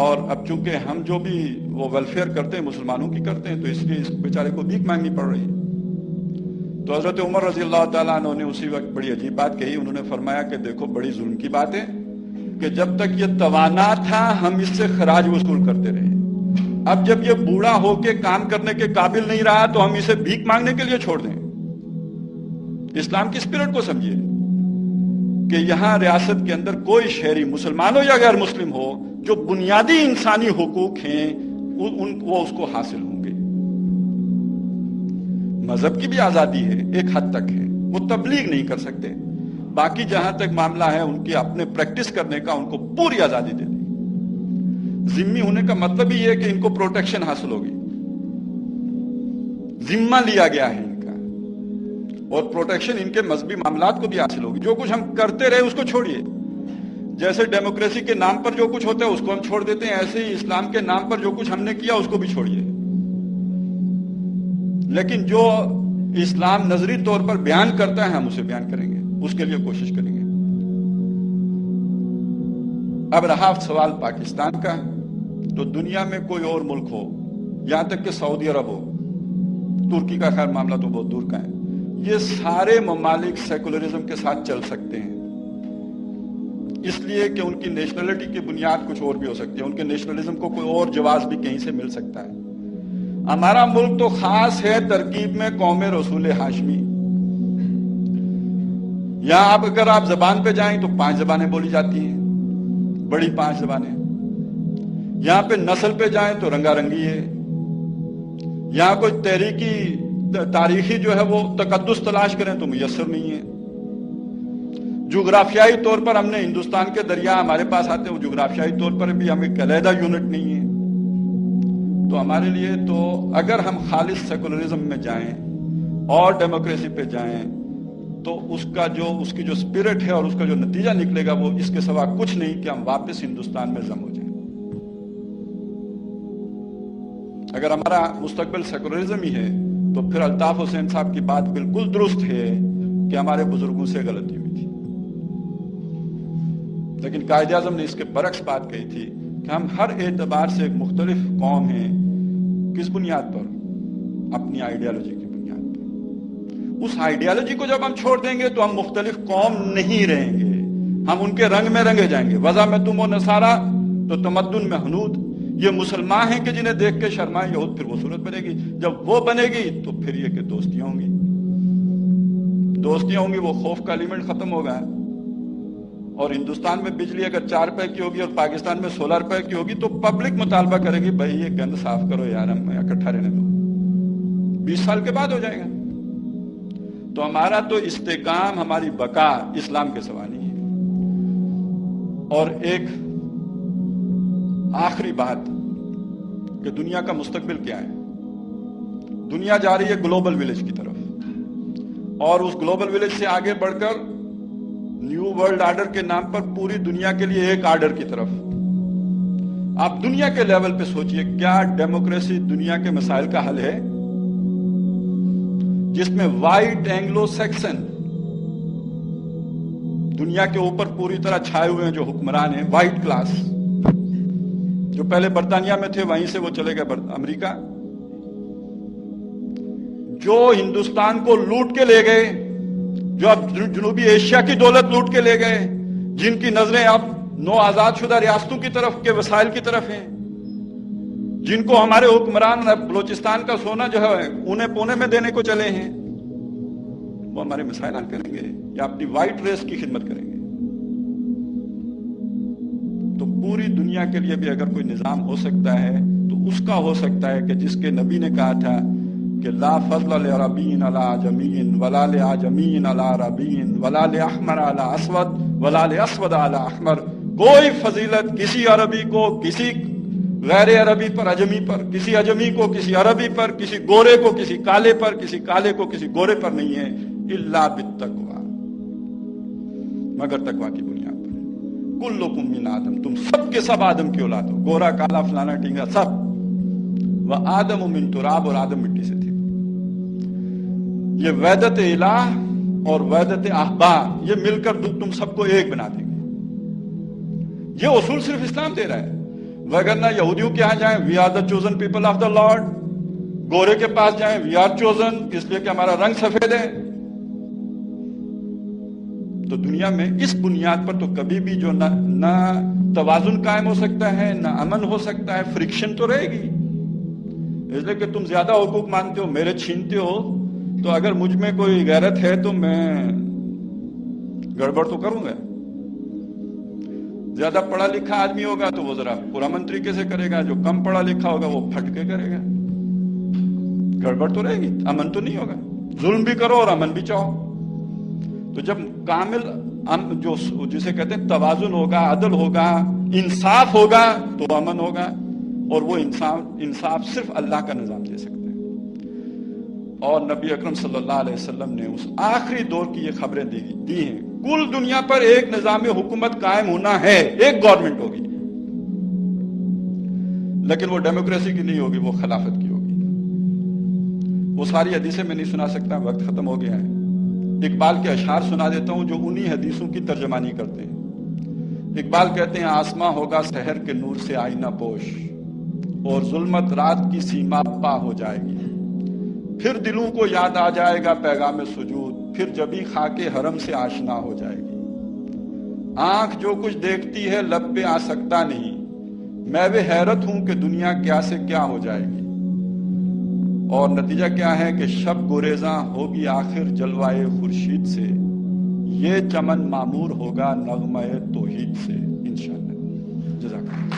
اور اب چونکہ ہم جو بھی وہ ویلفیئر کرتے ہیں مسلمانوں کی کرتے ہیں، تو اس لیے اس بیچارے کو بھیک مانگنی پڑ رہی ہے. تو حضرت عمر رضی اللہ تعالیٰ عنہ نے اسی وقت بڑی عجیب بات کہی. انہوں نے فرمایا کہ دیکھو بڑی ظلم کی بات ہے کہ جب تک یہ توانا تھا ہم اس سے خراج وصول کرتے رہے، اب جب یہ بوڑھا ہو کے کام کرنے کے قابل نہیں رہا تو ہم اسے بھیک مانگنے کے لیے چھوڑ دیں. اسلام کی اسپرٹ کو سمجھیے کہ یہاں ریاست کے اندر کوئی شہری مسلمان ہو یا غیر مسلم ہو، جو بنیادی انسانی حقوق ہیں وہ اس کو حاصل ہوں گے. مذہب کی بھی آزادی ہے، ایک حد تک ہے، وہ تبلیغ نہیں کر سکتے. باقی جہاں تک معاملہ ہے ان کی اپنے پریکٹس کرنے کا ان کو پوری آزادی دے دی. ذمہ ہونے کا مطلب ہی ہے کہ ان کو پروٹیکشن حاصل ہوگی، ذمہ لیا گیا ہے ان کا، اور پروٹیکشن ان کے مذہبی معاملات کو بھی حاصل ہوگی. جو کچھ ہم کرتے رہے اس کو چھوڑیے. جیسے ڈیموکریسی کے نام پر جو کچھ ہوتا ہے اس کو ہم چھوڑ دیتے ہیں، ایسے ہی اسلام کے نام پر جو کچھ ہم نے کیا اس کو بھی چھوڑیے. لیکن جو اسلام نظری طور پر بیان کرتا ہے ہم اسے بیان کریں گے، اس کے لیے کوشش کریں گے. اب رہا سوال پاکستان کا، تو دنیا میں کوئی اور ملک ہو، یہاں تک کہ سعودی عرب ہو، ترکی کا خیر معاملہ تو بہت دور کا ہے، یہ سارے ممالک سیکولرزم کے ساتھ چل سکتے ہیں، اس لیے کہ ان کی نیشنلٹی کی بنیاد کچھ اور بھی ہو سکتی ہے، ان کے نیشنلزم کو کوئی اور جواز بھی کہیں سے مل سکتا ہے. ہمارا ملک تو خاص ہے ترکیب میں قوم رسول ہاشمی. یہاں اگر آپ زبان پہ جائیں تو 5 زبانیں بولی جاتی ہیں، بڑی 5 زبانیں. یہاں پہ نسل پہ جائیں تو رنگا رنگی ہے. یہاں کوئی تاریخی جو ہے وہ تقدس تلاش کریں تو میسر نہیں ہے. جغرافیائی طور پر ہم نے ہندوستان کے دریا ہمارے پاس آتے ہیں، وہ جغرافیائی طور پر بھی ہم ایک علیحدہ یونٹ نہیں ہے. تو ہمارے لیے تو اگر ہم خالص سیکولرزم میں جائیں اور ڈیموکریسی پہ جائیں تو اس کی جو اسپرٹ ہے اور اس کا جو نتیجہ نکلے گا وہ اس کے سوا کچھ نہیں کہ ہم واپس ہندوستان میں ضم ہو جائیں. اگر ہمارا مستقبل سیکولرزم ہی ہے تو پھر الطاف حسین صاحب کی بات بالکل درست ہے کہ ہمارے بزرگوں سے غلطی ہوئی تھی. لیکن قائد اعظم نے اس کے برعکس بات کہی تھی کہ ہم ہر اعتبار سے ایک مختلف قوم ہیں. کس بنیاد پر؟ اپنی آئیڈیالوجی کی بنیاد پر. اس آئیڈیالوجی کو جب ہم چھوڑ دیں گے تو ہم مختلف قوم نہیں رہیں گے، ہم ان کے رنگ میں رنگے جائیں گے. وضع میں تم و نصارا تو تمدن میں حنود. یہ مسلمان ہیں کہ جنہیں دیکھ کے شرمائے یہود، پھر وہ صورت بنے گی. جب وہ بنے گی تو پھر یہ کہ دوستیاں ہوں گی، وہ خوف کا ایلیمنٹ ختم ہوگا. اور ہندوستان میں بجلی اگر 4 روپے کی ہوگی اور پاکستان میں 16 روپے کی ہوگی تو پبلک مطالبہ کرے گی بھائی یہ گند صاف کرو یار، ہم اکٹھا رہنے دو. 20 سال کے بعد ہو جائے گا. تو ہمارا تو استحکام، ہماری بقا اسلام کے سوا نہیں ہے. اور ایک آخری بات کہ دنیا کا مستقبل کیا ہے. دنیا جا رہی ہے گلوبل ولیج کی طرف، اور اس گلوبل ولیج سے آگے بڑھ کر نیو ورلڈ آرڈر کے نام پر پوری دنیا کے لیے ایک آرڈر کی طرف. آپ دنیا کے لیول پہ سوچئے، کیا ڈیموکریسی دنیا کے مسائل کا حل ہے؟ جس میں وائٹ اینگلو سیکسن دنیا کے اوپر پوری طرح چھائے ہوئے ہیں، جو حکمران ہیں وائٹ کلاس، جو پہلے برطانیہ میں تھے وہیں سے وہ چلے گئے امریکہ، جو ہندوستان کو لوٹ کے لے گئے، جو اب جنوبی ایشیا کی دولت لوٹ کے لے گئے، جن کی نظریں اب 9 آزاد شدہ ریاستوں کی طرف کے وسائل کی طرف ہیں، جن کو ہمارے حکمران بلوچستان کا سونا جو ہے انہیں پونے میں دینے کو چلے ہیں، وہ ہمارے مسائل حل کریں گے یا اپنی وائٹ ریس کی خدمت کریں گے؟ تو پوری دنیا کے لیے بھی اگر کوئی نظام ہو سکتا ہے تو اس کا ہو سکتا ہے کہ جس کے نبی نے کہا تھا کہ لا فضل لعربین علی عجمین ولا لعجمین علی عربین ولا لاحمر علی اسود ولا لاسود علی احمر. کوئی فضیلت کسی عربی کو کسی غیر عربی پر، عجمی پر، کسی عجمی کو کسی عربی پر، کسی گورے کو کسی کالے پر، کسی کالے کو کسی گورے پر نہیں ہے، الا بالتقوی، مگر تقوی کی بنیاد پر. کلکم من آدم، تم سب کے سب آدم کی اولاد ہو، گورا کالا فلانا ٹینگا سب. وآدم من تراب، اور آدم مٹی سے تھے. یہ وحدت الہ اور وحدت احباب یہ مل کر تم سب کو ایک بنا دیں گے. یہ اصول صرف اسلام دے رہا ہے. وگرنہ یہودیوں کے ہاں جائیں we are the chosen people of the lord, گورے کے پاس جائیں وی آر چوزن اس لیے کہ ہمارا رنگ سفید ہے. تو دنیا میں اس بنیاد پر تو کبھی بھی جو نہ توازن قائم ہو سکتا ہے، نہ امن ہو سکتا ہے، فرکشن تو رہے گی. اس لیے کہ تم زیادہ حقوق مانتے ہو، میرے چھینتے ہو، تو اگر مجھ میں کوئی غیرت ہے تو میں گڑبڑ تو کروں گا. زیادہ پڑھا لکھا آدمی ہوگا تو وہ ذرا پرامن طریقے سے کرے گا، جو کم پڑھا لکھا ہوگا وہ پھٹ کے کرے گا. گڑبڑ تو رہے گی، امن تو نہیں ہوگا. ظلم بھی کرو اور امن بھی چاہو. تو جب کامل جو جسے کہتے ہیں توازن ہوگا، عدل ہوگا، انصاف ہوگا تو امن ہوگا. اور وہ انصاف صرف اللہ کا نظام دے سکتا ہے. اور نبی اکرم صلی اللہ علیہ وسلم نے اس آخری دور کی یہ خبریں دی ہیں. کل دنیا پر ایک نظام حکومت قائم ہونا ہے، ایک گورنمنٹ ہوگی، لیکن وہ ڈیموکریسی کی نہیں ہوگی، وہ خلافت کی ہوگی. وہ ساری حدیثیں میں نہیں سنا سکتا، وقت ختم ہو گیا ہے. اقبال کے اشعار سنا دیتا ہوں جو انہی حدیثوں کی ترجمانی کرتے ہیں. اقبال کہتے ہیں آسماں ہوگا سحر کے نور سے آئینہ پوش، اور ظلمت رات کی سیما پا ہو جائے گی. پھر دلوں کو یاد آ جائے گا پیغام سجود، پھر جبھی خاک حرم سے آشنا ہو جائے گی. آنکھ جو کچھ دیکھتی ہے لب پہ آ سکتا نہیں، میں بھی حیرت ہوں کہ دنیا کیا سے کیا ہو جائے گی. اور نتیجہ کیا ہے کہ شب گریزاں ہوگی آخر جلوائے خورشید سے، یہ چمن معمور ہوگا نغمہ توحید سے انشاءاللہ. جزاک اللہ.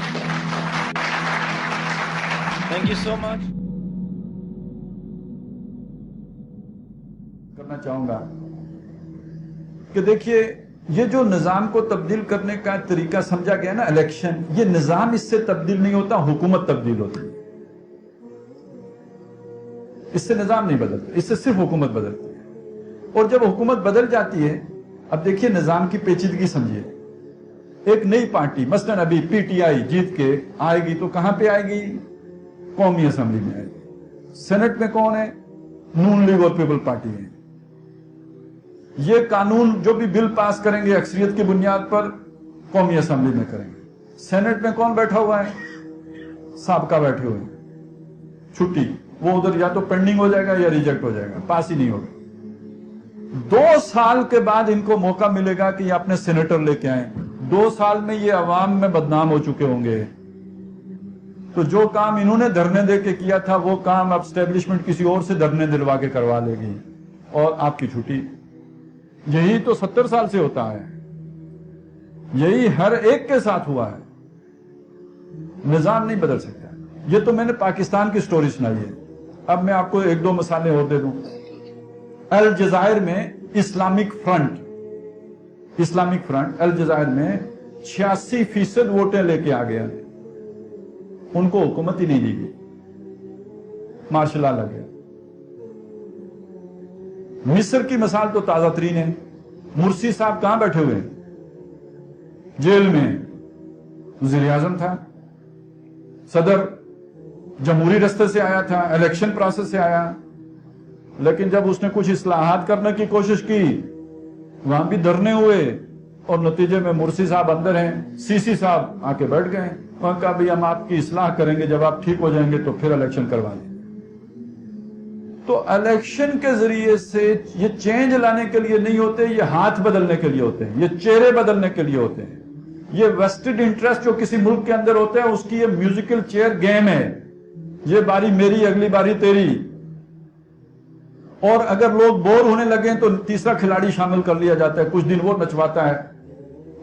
تھینک یو سو مچ.
کرنا چاہوں گا کہ دیکھیے یہ جو نظام کو تبدیل کرنے کا طریقہ سمجھا گیا نا الیکشن، یہ نظام اس سے تبدیل نہیں ہوتا، حکومت تبدیل ہوتی ہے. اس سے نظام نہیں بدلتا، اس سے صرف حکومت بدلتی ہے. اور جب حکومت بدل جاتی ہے، اب دیکھیے نظام کی پیچیدگی سمجھیے. ایک نئی پارٹی مثلا ابھی پی ٹی آئی جیت کے آئے گی تو کہاں پہ آئے گی؟ قومی اسمبلی میں آئے گی. سینٹ میں کون ہے؟ نون لیگ اور پیپل پارٹی ہے. یہ قانون جو بھی بل پاس کریں گے اکثریت کی بنیاد پر قومی اسمبلی میں کریں گے. سینٹ میں کون بیٹھا ہوا ہے؟ سابقہ بیٹھے ہوئے ہیں. چھٹی، وہ ادھر یا تو پینڈنگ ہو جائے گا یا ریجیکٹ ہو جائے گا، پاس ہی نہیں ہوگا. 2 سال کے بعد ان کو موقع ملے گا کہ یہ اپنے سینیٹر لے کے آئیں. 2 سال میں یہ عوام میں بدنام ہو چکے ہوں گے. تو جو کام انہوں نے دھرنے دے کے کیا تھا وہ کام اب اسٹیبلشمنٹ کسی اور سے دھرنے دلوا کے کروا لے گی اور آپ کی چھٹی. یہی تو 70 سال سے ہوتا ہے، یہی ہر ایک کے ساتھ ہوا ہے. نظام نہیں بدل سکتا. یہ تو میں نے پاکستان کی سٹوری سنائی ہے. اب میں آپ کو 1-2 مثالیں اور دے دوں. الجزائر میں اسلامک فرنٹ الجزائر میں 86% ووٹیں لے کے آ گیا. ان کو حکومت ہی نہیں دی گئی، مارشل لا لگ گیا. مصر کی مثال تو تازہ ترین ہے. مرسی صاحب کہاں بیٹھے ہوئے؟ جیل میں. وزیر اعظم تھا، صدر جمہوری رستے سے آیا تھا، الیکشن پروسیس سے آیا، لیکن جب اس نے کچھ اصلاحات کرنے کی کوشش کی وہاں بھی دھرنے ہوئے اور نتیجے میں مرسی صاحب اندر ہیں، سی سی صاحب آ کے بیٹھ گئے. وہاں کہا بھی ہم آپ کی اصلاح کریں گے، جب آپ ٹھیک ہو جائیں گے تو پھر الیکشن کروا دیں. تو الیکشن کے ذریعے سے یہ چینج لانے کے لیے نہیں ہوتے، یہ ہاتھ بدلنے کے لیے ہوتے ہیں، یہ چہرے بدلنے کے لیے ہوتے ہیں. یہ ویسٹڈ انٹرسٹ جو کسی ملک کے اندر ہوتا ہے اس کی یہ میوزیکل چیئر گیم ہے. یہ باری میری، اگلی باری تیری. اور اگر لوگ بور ہونے لگیں تو تیسرا کھلاڑی شامل کر لیا جاتا ہے، کچھ دن وہ نچواتا ہے،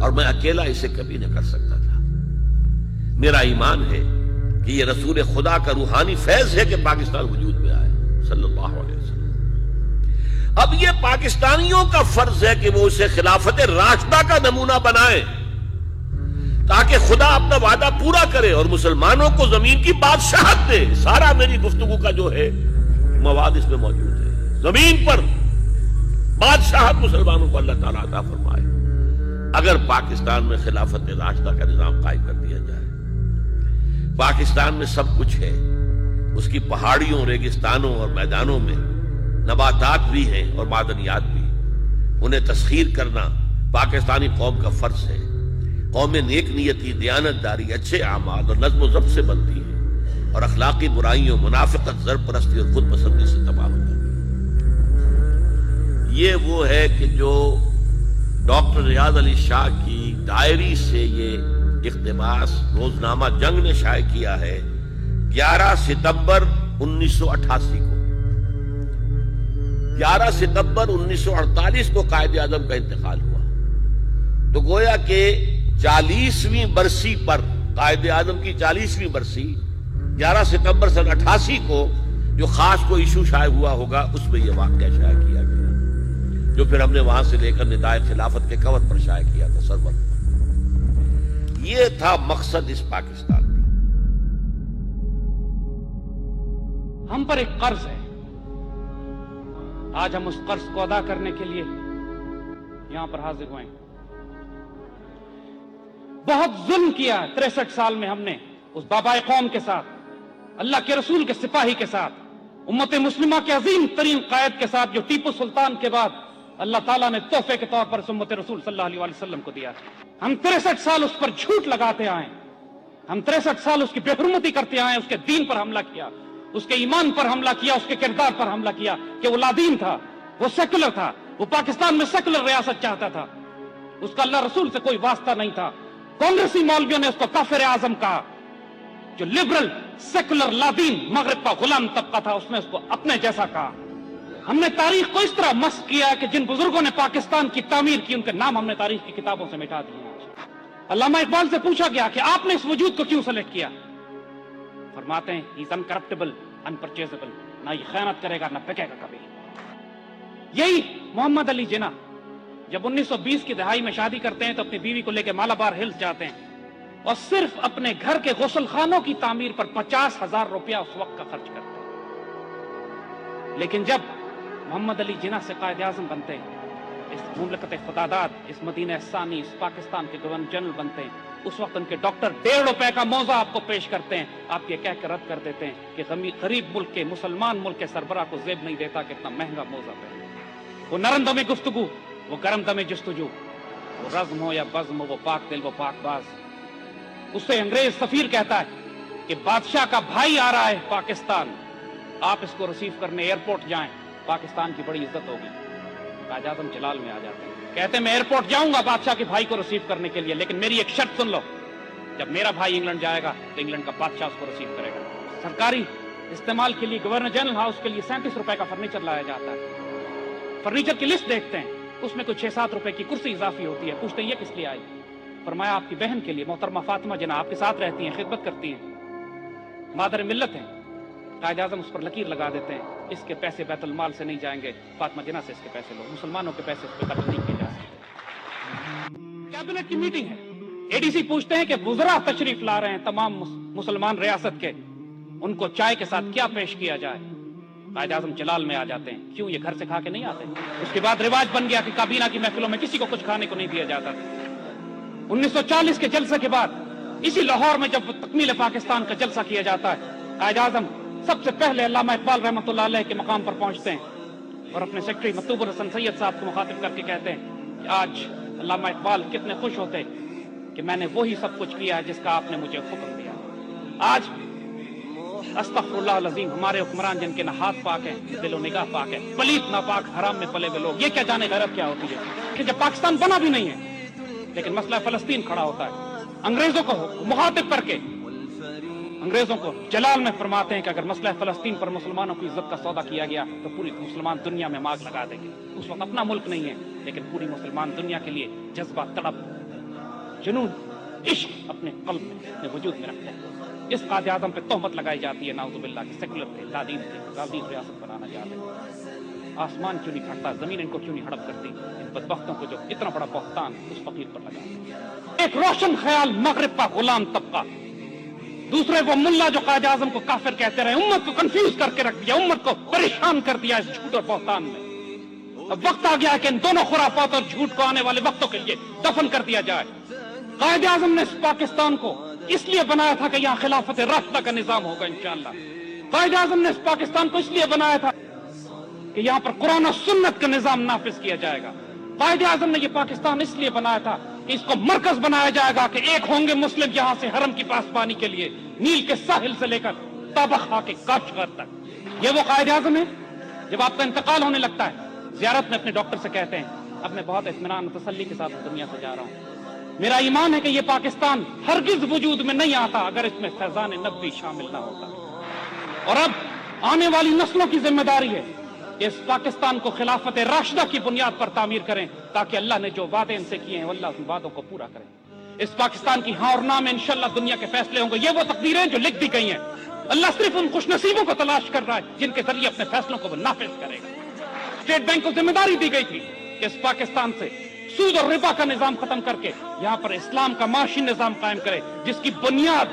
اور میں اکیلا اسے کبھی نہ کر سکتا تھا. میرا ایمان ہے کہ یہ رسول خدا کا روحانی فیض ہے کہ پاکستان وجود میں آیا صلی اللہ علیہ وسلم. اب یہ پاکستانیوں کا فرض ہے کہ وہ اسے خلافت راشدہ کا نمونہ بنائیں تاکہ خدا اپنا وعدہ پورا کرے اور مسلمانوں کو زمین کی بادشاہت دے. سارا میری گفتگو کا جو ہے مواد اس میں موجود ہے. زمین پر بادشاہت مسلمانوں کو اللہ تعالیٰ عطا فرمائے اگر پاکستان میں خلافت راشدہ کا نظام قائم کر دیا جائے. پاکستان میں سب کچھ ہے. اس کی پہاڑیوں، ریگستانوں اور میدانوں میں نباتات بھی ہیں اور معدنیات بھی. انہیں تسخیر کرنا پاکستانی قوم کا فرض ہے. قوم نیک نیتی، دیانت داری، اچھے اعمال اور نظم و ضبط سے بنتی ہے اور اخلاقی برائیوں، منافقت، زرپرستی اور خود پسندی سے تباہ ہو جاتی ہے. یہ وہ ہے کہ جو ڈاکٹر ریاض علی شاہ کی ڈائری سے یہ اقتباس روزنامہ جنگ نے شائع کیا ہے 11 ستمبر 1988 کو. 11 ستمبر 1948 کو قائد اعظم کا انتقال ہوا. تو گویا کہ 40ویں برسی پر، قائد اعظم کی 40ویں برسی 11 ستمبر سن 88 کو جو خاص کو ایشو شائع ہوا ہوگا اس میں یہ واقعہ شائع کیا گیا جو پھر ہم نے وہاں سے لے کر ندائے خلافت کے کور پر شائع کیا تھا سرور. یہ تھا مقصد اس پاکستان کا.
ہم پر ایک قرض ہے. آج ہم اس قرض کو ادا کرنے کے لیے یہاں پر حاضر ہوئے. بہت ظلم کیا 63 سال میں ہم نے اس بابائے قوم کے ساتھ، اللہ کے رسول کے سپاہی کے ساتھ، امت مسلمہ کے عظیم ترین قائد کے ساتھ جو ٹیپو سلطان کے بعد اللہ تعالیٰ نے تحفے کے طور پر امت رسول صلی اللہ علیہ وسلم کو دیا. ہم 63 سال اس پر جھوٹ لگاتے آئے. ہم 63 سال اس کی بے حرمتی کرتے آئے. اس کے دین پر حملہ کیا، اس کے ایمان پر حملہ کیا، اس کے کردار پر حملہ کیا کہ وہ لادین تھا، وہ سیکولر تھا، وہ پاکستان میں سیکولر ریاست چاہتا تھا. اس کا اللہ رسول سے کوئی واسطہ نہیں تھا. کانگریسی مولویوں نے اس کو کافر اعظم کہا. جو لبرل سیکولر لادین مغرب کا غلام طبقہ تھا اس نے اس کو اپنے جیسا کہا. ہم نے تاریخ کو اس طرح مسخ کیا کہ جن بزرگوں نے پاکستان کی تعمیر کی ان کے نام ہم نے تاریخ کی کتابوں سے مٹا دیے. علامہ اقبال سے پوچھا گیا کہ آپ نے اس وجود کو کیوں سلیکٹ کیا؟ فرماتے ہیں ہی از انکرپٹیبل، انپرچیزبل، نہ یہ خیانت کرے گا نہ بکے گا کبھی. یہی محمد علی جناح جب 1920 کی دہائی میں شادی کرتے ہیں تو اپنی بیوی کو لے کے مالابار ہلز جاتے ہیں اور صرف اپنے گھر کے غسل خانوں کی تعمیر پر 50,000 روپیہ اس وقت کا خرچ کرتے ہیں. لیکن جب محمد علی جناح سے قائد اعظم بنتے ہیں، اس مملکت خداداد، اس مدینہ ثانی، اس پاکستان کے گورنر جنرل بنتے ہیں، اس وقت ان کے ڈاکٹر 1.5 روپے کا موزہ آپ کو پیش کرتے ہیں. آپ یہ کہہ کر رد کر دیتے ہیں کہ غریب ملک کے، مسلمان ملک کے سربراہ کو زیب نہیں دیتا کہ اتنا مہنگا موزہ پہنے. وہ نرم دم گفتگو، وہ گرم دم جستجو، وہ رزم ہو یا بزم ہو، وہ پاک دل وہ پاک باز. اس سے انگریز سفیر کہتا ہے کہ بادشاہ کا بھائی آ رہا ہے پاکستان، آپ اس کو ریسیو کرنے ایئرپورٹ جائیں، پاکستان کی بڑی عزت ہوگی. قائد اعظم جلال میں آ جاتے ہیں، کہتے ہیں میں ایئرپورٹ جاؤں گا بادشاہ کے بھائی کو ریسیو کرنے کے لیے، لیکن میری ایک شرط سن لو، جب میرا بھائی انگلینڈ جائے گا تو انگلینڈ کا بادشاہ اس کو ریسیو کرے گا. سرکاری استعمال کے لیے گورنر جنرل ہاؤس کے لیے 37 روپے کا فرنیچر لایا جاتا ہے. فرنیچر کی لسٹ دیکھتے ہیں، اس میں کوئی 6-7 روپے کی کرسی اضافی ہوتی ہے. پوچھتے ہیں یہ کس لیے آئی؟ فرمایا آپ کی بہن کے لیے، محترمہ فاطمہ جناح آپ کے ساتھ رہتی ہیں، خدمت کرتی ہیں، مادر ملت ہیں. قائد اعظم اس پر لکیر لگا دیتے ہیں، اس کے پیسے بیت المال سے نہیں جائیں گے، فاطمہ جناح سے اس کے پیسے لو، مسلمانوں کے پیسے اس پہ خرچ نہیں کیے جا سکتے. کیبنٹ کی میٹنگ ہے، اے ڈی سی پوچھتے ہیں کہ وزراء تشریف لا رہے ہیں تمام مسلمان ریاست کے، ان کو چائے کے ساتھ کیا پیش کیا جائے؟ قائد اعظم جلال میں آ جاتے ہیں، کیوں یہ گھر سے کھا کے نہیں آتے؟ اس کے بعد رواج بن گیا کہ کابینہ کی محفلوں میں کسی کو کچھ کھانے کو نہیں دیا جاتا. 1940 کے جلسے کے بعد اسی لاہور میں جب تکمیل پاکستان کا جلسہ کیا جاتا ہے، قائد اعظم سب سے پہلے علامہ اقبال رحمۃ اللہ علیہ کے مقام پر پہنچتے ہیں اور اپنے سیکرٹری مطلوب الحسن سید صاحب کو مخاطب کر کے کہتے ہیں کہ آج علامہ اقبال کتنے خوش ہوتے کہ میں نے وہی سب کچھ کیا ہے جس کا آپ نے مجھے حکم دیا. آج استغفر اللہ العظیم ہمارے حکمران جن کے نہ ہاتھ پاک ہیں، دل و نگاہ پاک ہے، پلیت ناپاک حرام میں پلے ہوئے لوگ، یہ کیا جانے غیرت کیا ہوتی ہے کہ جب پاکستان بنا بھی نہیں ہے لیکن مسئلہ فلسطین کھڑا ہوتا ہے، انگریزوں کو مخاطب کر کے انگریزوں کو جلال میں فرماتے ہیں کہ اگر مسئلہ فلسطین پر مسلمانوں کی عزت کا سودا کیا گیا تو پوری مسلمان دنیا میں آگ لگا دیں گے. اس وقت اپنا ملک نہیں ہے لیکن پوری مسلمان دنیا کے لیے جذبہ، تڑپ، جنون، عشق اپنے قلب میں، اپنے وجود میں رکھتے ہیں. اس قائد اعظم پہ تہمت لگائی جاتی ہے نعوذ باللہ کہ سیکولر تھے، لادین تھے، لادین ریاست بنانا چاہتے ہیں. آسمان کیوں نہیں پھٹتا، زمین ان کو کیوں نہیں ہڑپ کرتی؟ ان بدبختوں کو جو اتنا بڑا بہتان اس فقیر پر لگا. ایک روشن خیال مغرب کا غلام طبقہ، دوسرے وہ ملا جو قائد اعظم کو کافر کہتے رہے، امت کو کنفیوز کر کے رکھ دیا، امت کو پریشان کر دیا اس جھوٹ اور بہتان میں. اب وقت آ گیا کہ ان دونوں خرافات اور جھوٹ کو آنے والے وقتوں کے لیے دفن کر دیا جائے. قائد اعظم نے اس پاکستان کو اس لیے بنایا تھا کہ یہاں خلافت راشدہ کا نظام ہوگا انشاءاللہ. قائد اعظم نے اس پاکستان کو اس لیے بنایا تھا کہ یہاں پر قرآن و سنت کا نظام نافذ کیا جائے گا. قائد اعظم نے یہ پاکستان اس لیے بنایا تھا کہ اس کو مرکز بنایا جائے گا کہ ایک ہوں گے مسلم یہاں سے حرم کی پاسبانی کے لیے، نیل کے ساحل سے لے کر تابخا کے کاشغر تک. یہ وہ قائد اعظم ہے. جب آپ کا انتقال ہونے لگتا ہے، زیارت میں اپنے ڈاکٹر سے کہتے ہیں اب میں بہت اطمینان و تسلی کے ساتھ دنیا سے جا رہا ہوں. میرا ایمان ہے کہ یہ پاکستان ہرگز وجود میں نہیں آتا اگر اس میں فیضان نبوی شامل نہ ہوتا. اور اب آنے والی نسلوں کی ذمہ داری ہے کہ اس پاکستان کو خلافت راشدہ کی بنیاد پر تعمیر کریں تاکہ اللہ نے جو وعدے ان سے کیے ہیں اللہ ان وعدوں کو پورا کرے. اس پاکستان کی ہاں اور نہ میں انشاءاللہ دنیا کے فیصلے ہوں گے. یہ وہ تقدیریں جو لکھ دی گئی ہیں. اللہ صرف ان خوش نصیبوں کو تلاش کر رہا ہے جن کے ذریعے اپنے فیصلوں کو وہ نافذ کرے گا. اسٹیٹ بینک کو ذمہ داری دی گئی تھی کہ اس پاکستان سے سود اور ربا کا نظام ختم کر کے یہاں پر اسلام کا معاشی نظام قائم کرے جس کی بنیاد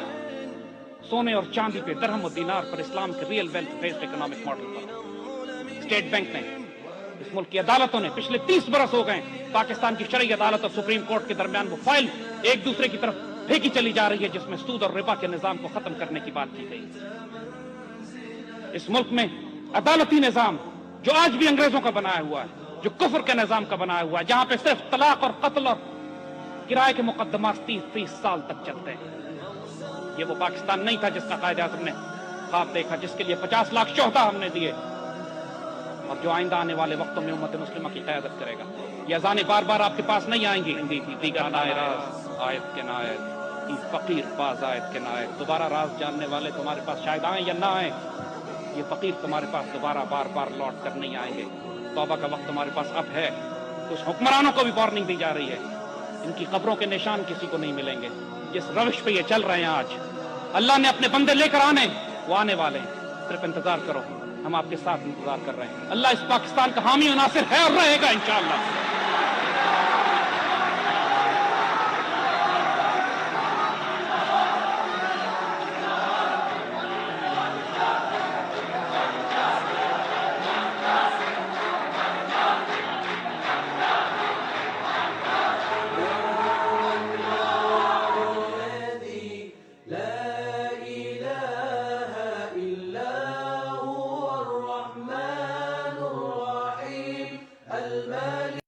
سونے اور چاندی پہ، درہم و دینار پر، اسلام کے real wealth based economic model پر. اسٹیٹ بینک نے، اس ملک کی عدالتوں نے پچھلے 30 برس ہو گئے پاکستان کی شرعی عدالت اور سپریم کورٹ کے درمیان وہ فائل ایک دوسرے کی طرف پھینکی چلی جا رہی ہے جس میں سود اور ربا کے نظام کو ختم کرنے کی بات کی گئی. اس ملک میں عدالتی نظام جو آج بھی انگریزوں کا بنایا ہوا ہے، جو کفر کے نظام کا بنایا ہوا ہے، جہاں پہ صرف طلاق اور قتل اور کرائے کے مقدمات 30 سال تک چلتے ہیں، یہ وہ پاکستان نہیں تھا جس کا قائد اعظم نے خواب دیکھا، جس کے لیے 50 لاکھ شہداء ہم نے دیے اور جو آئندہ آنے والے وقتوں میں امت مسلمہ کی قیادت کرے گا. یہ اذانیں بار بار آپ کے پاس نہیں آئیں گی. ہندی تھی دیگر راز آیت کے نائب، ای فقیر باز آیت کے نائب. دوبارہ راز جاننے والے تمہارے پاس شاید آئیں یا نہ آئیں، یہ فقیر تمہارے پاس دوبارہ بار بار لوٹ کر نہیں آئیں گے. توبہ کا وقت تمہارے پاس اب ہے. کچھ حکمرانوں کو بھی وارننگ دی جا رہی ہے، ان کی قبروں کے نشان کسی کو نہیں ملیں گے. جس روش پہ یہ چل رہے ہیں آج، اللہ نے اپنے بندے لے کر آنے، وہ آنے والے ہیں. صرف انتظار کرو، ہم آپ کے ساتھ انتظار کر رہے ہیں. اللہ اس پاکستان کا حامی و ناصر ہے اور رہے گا انشاءاللہ.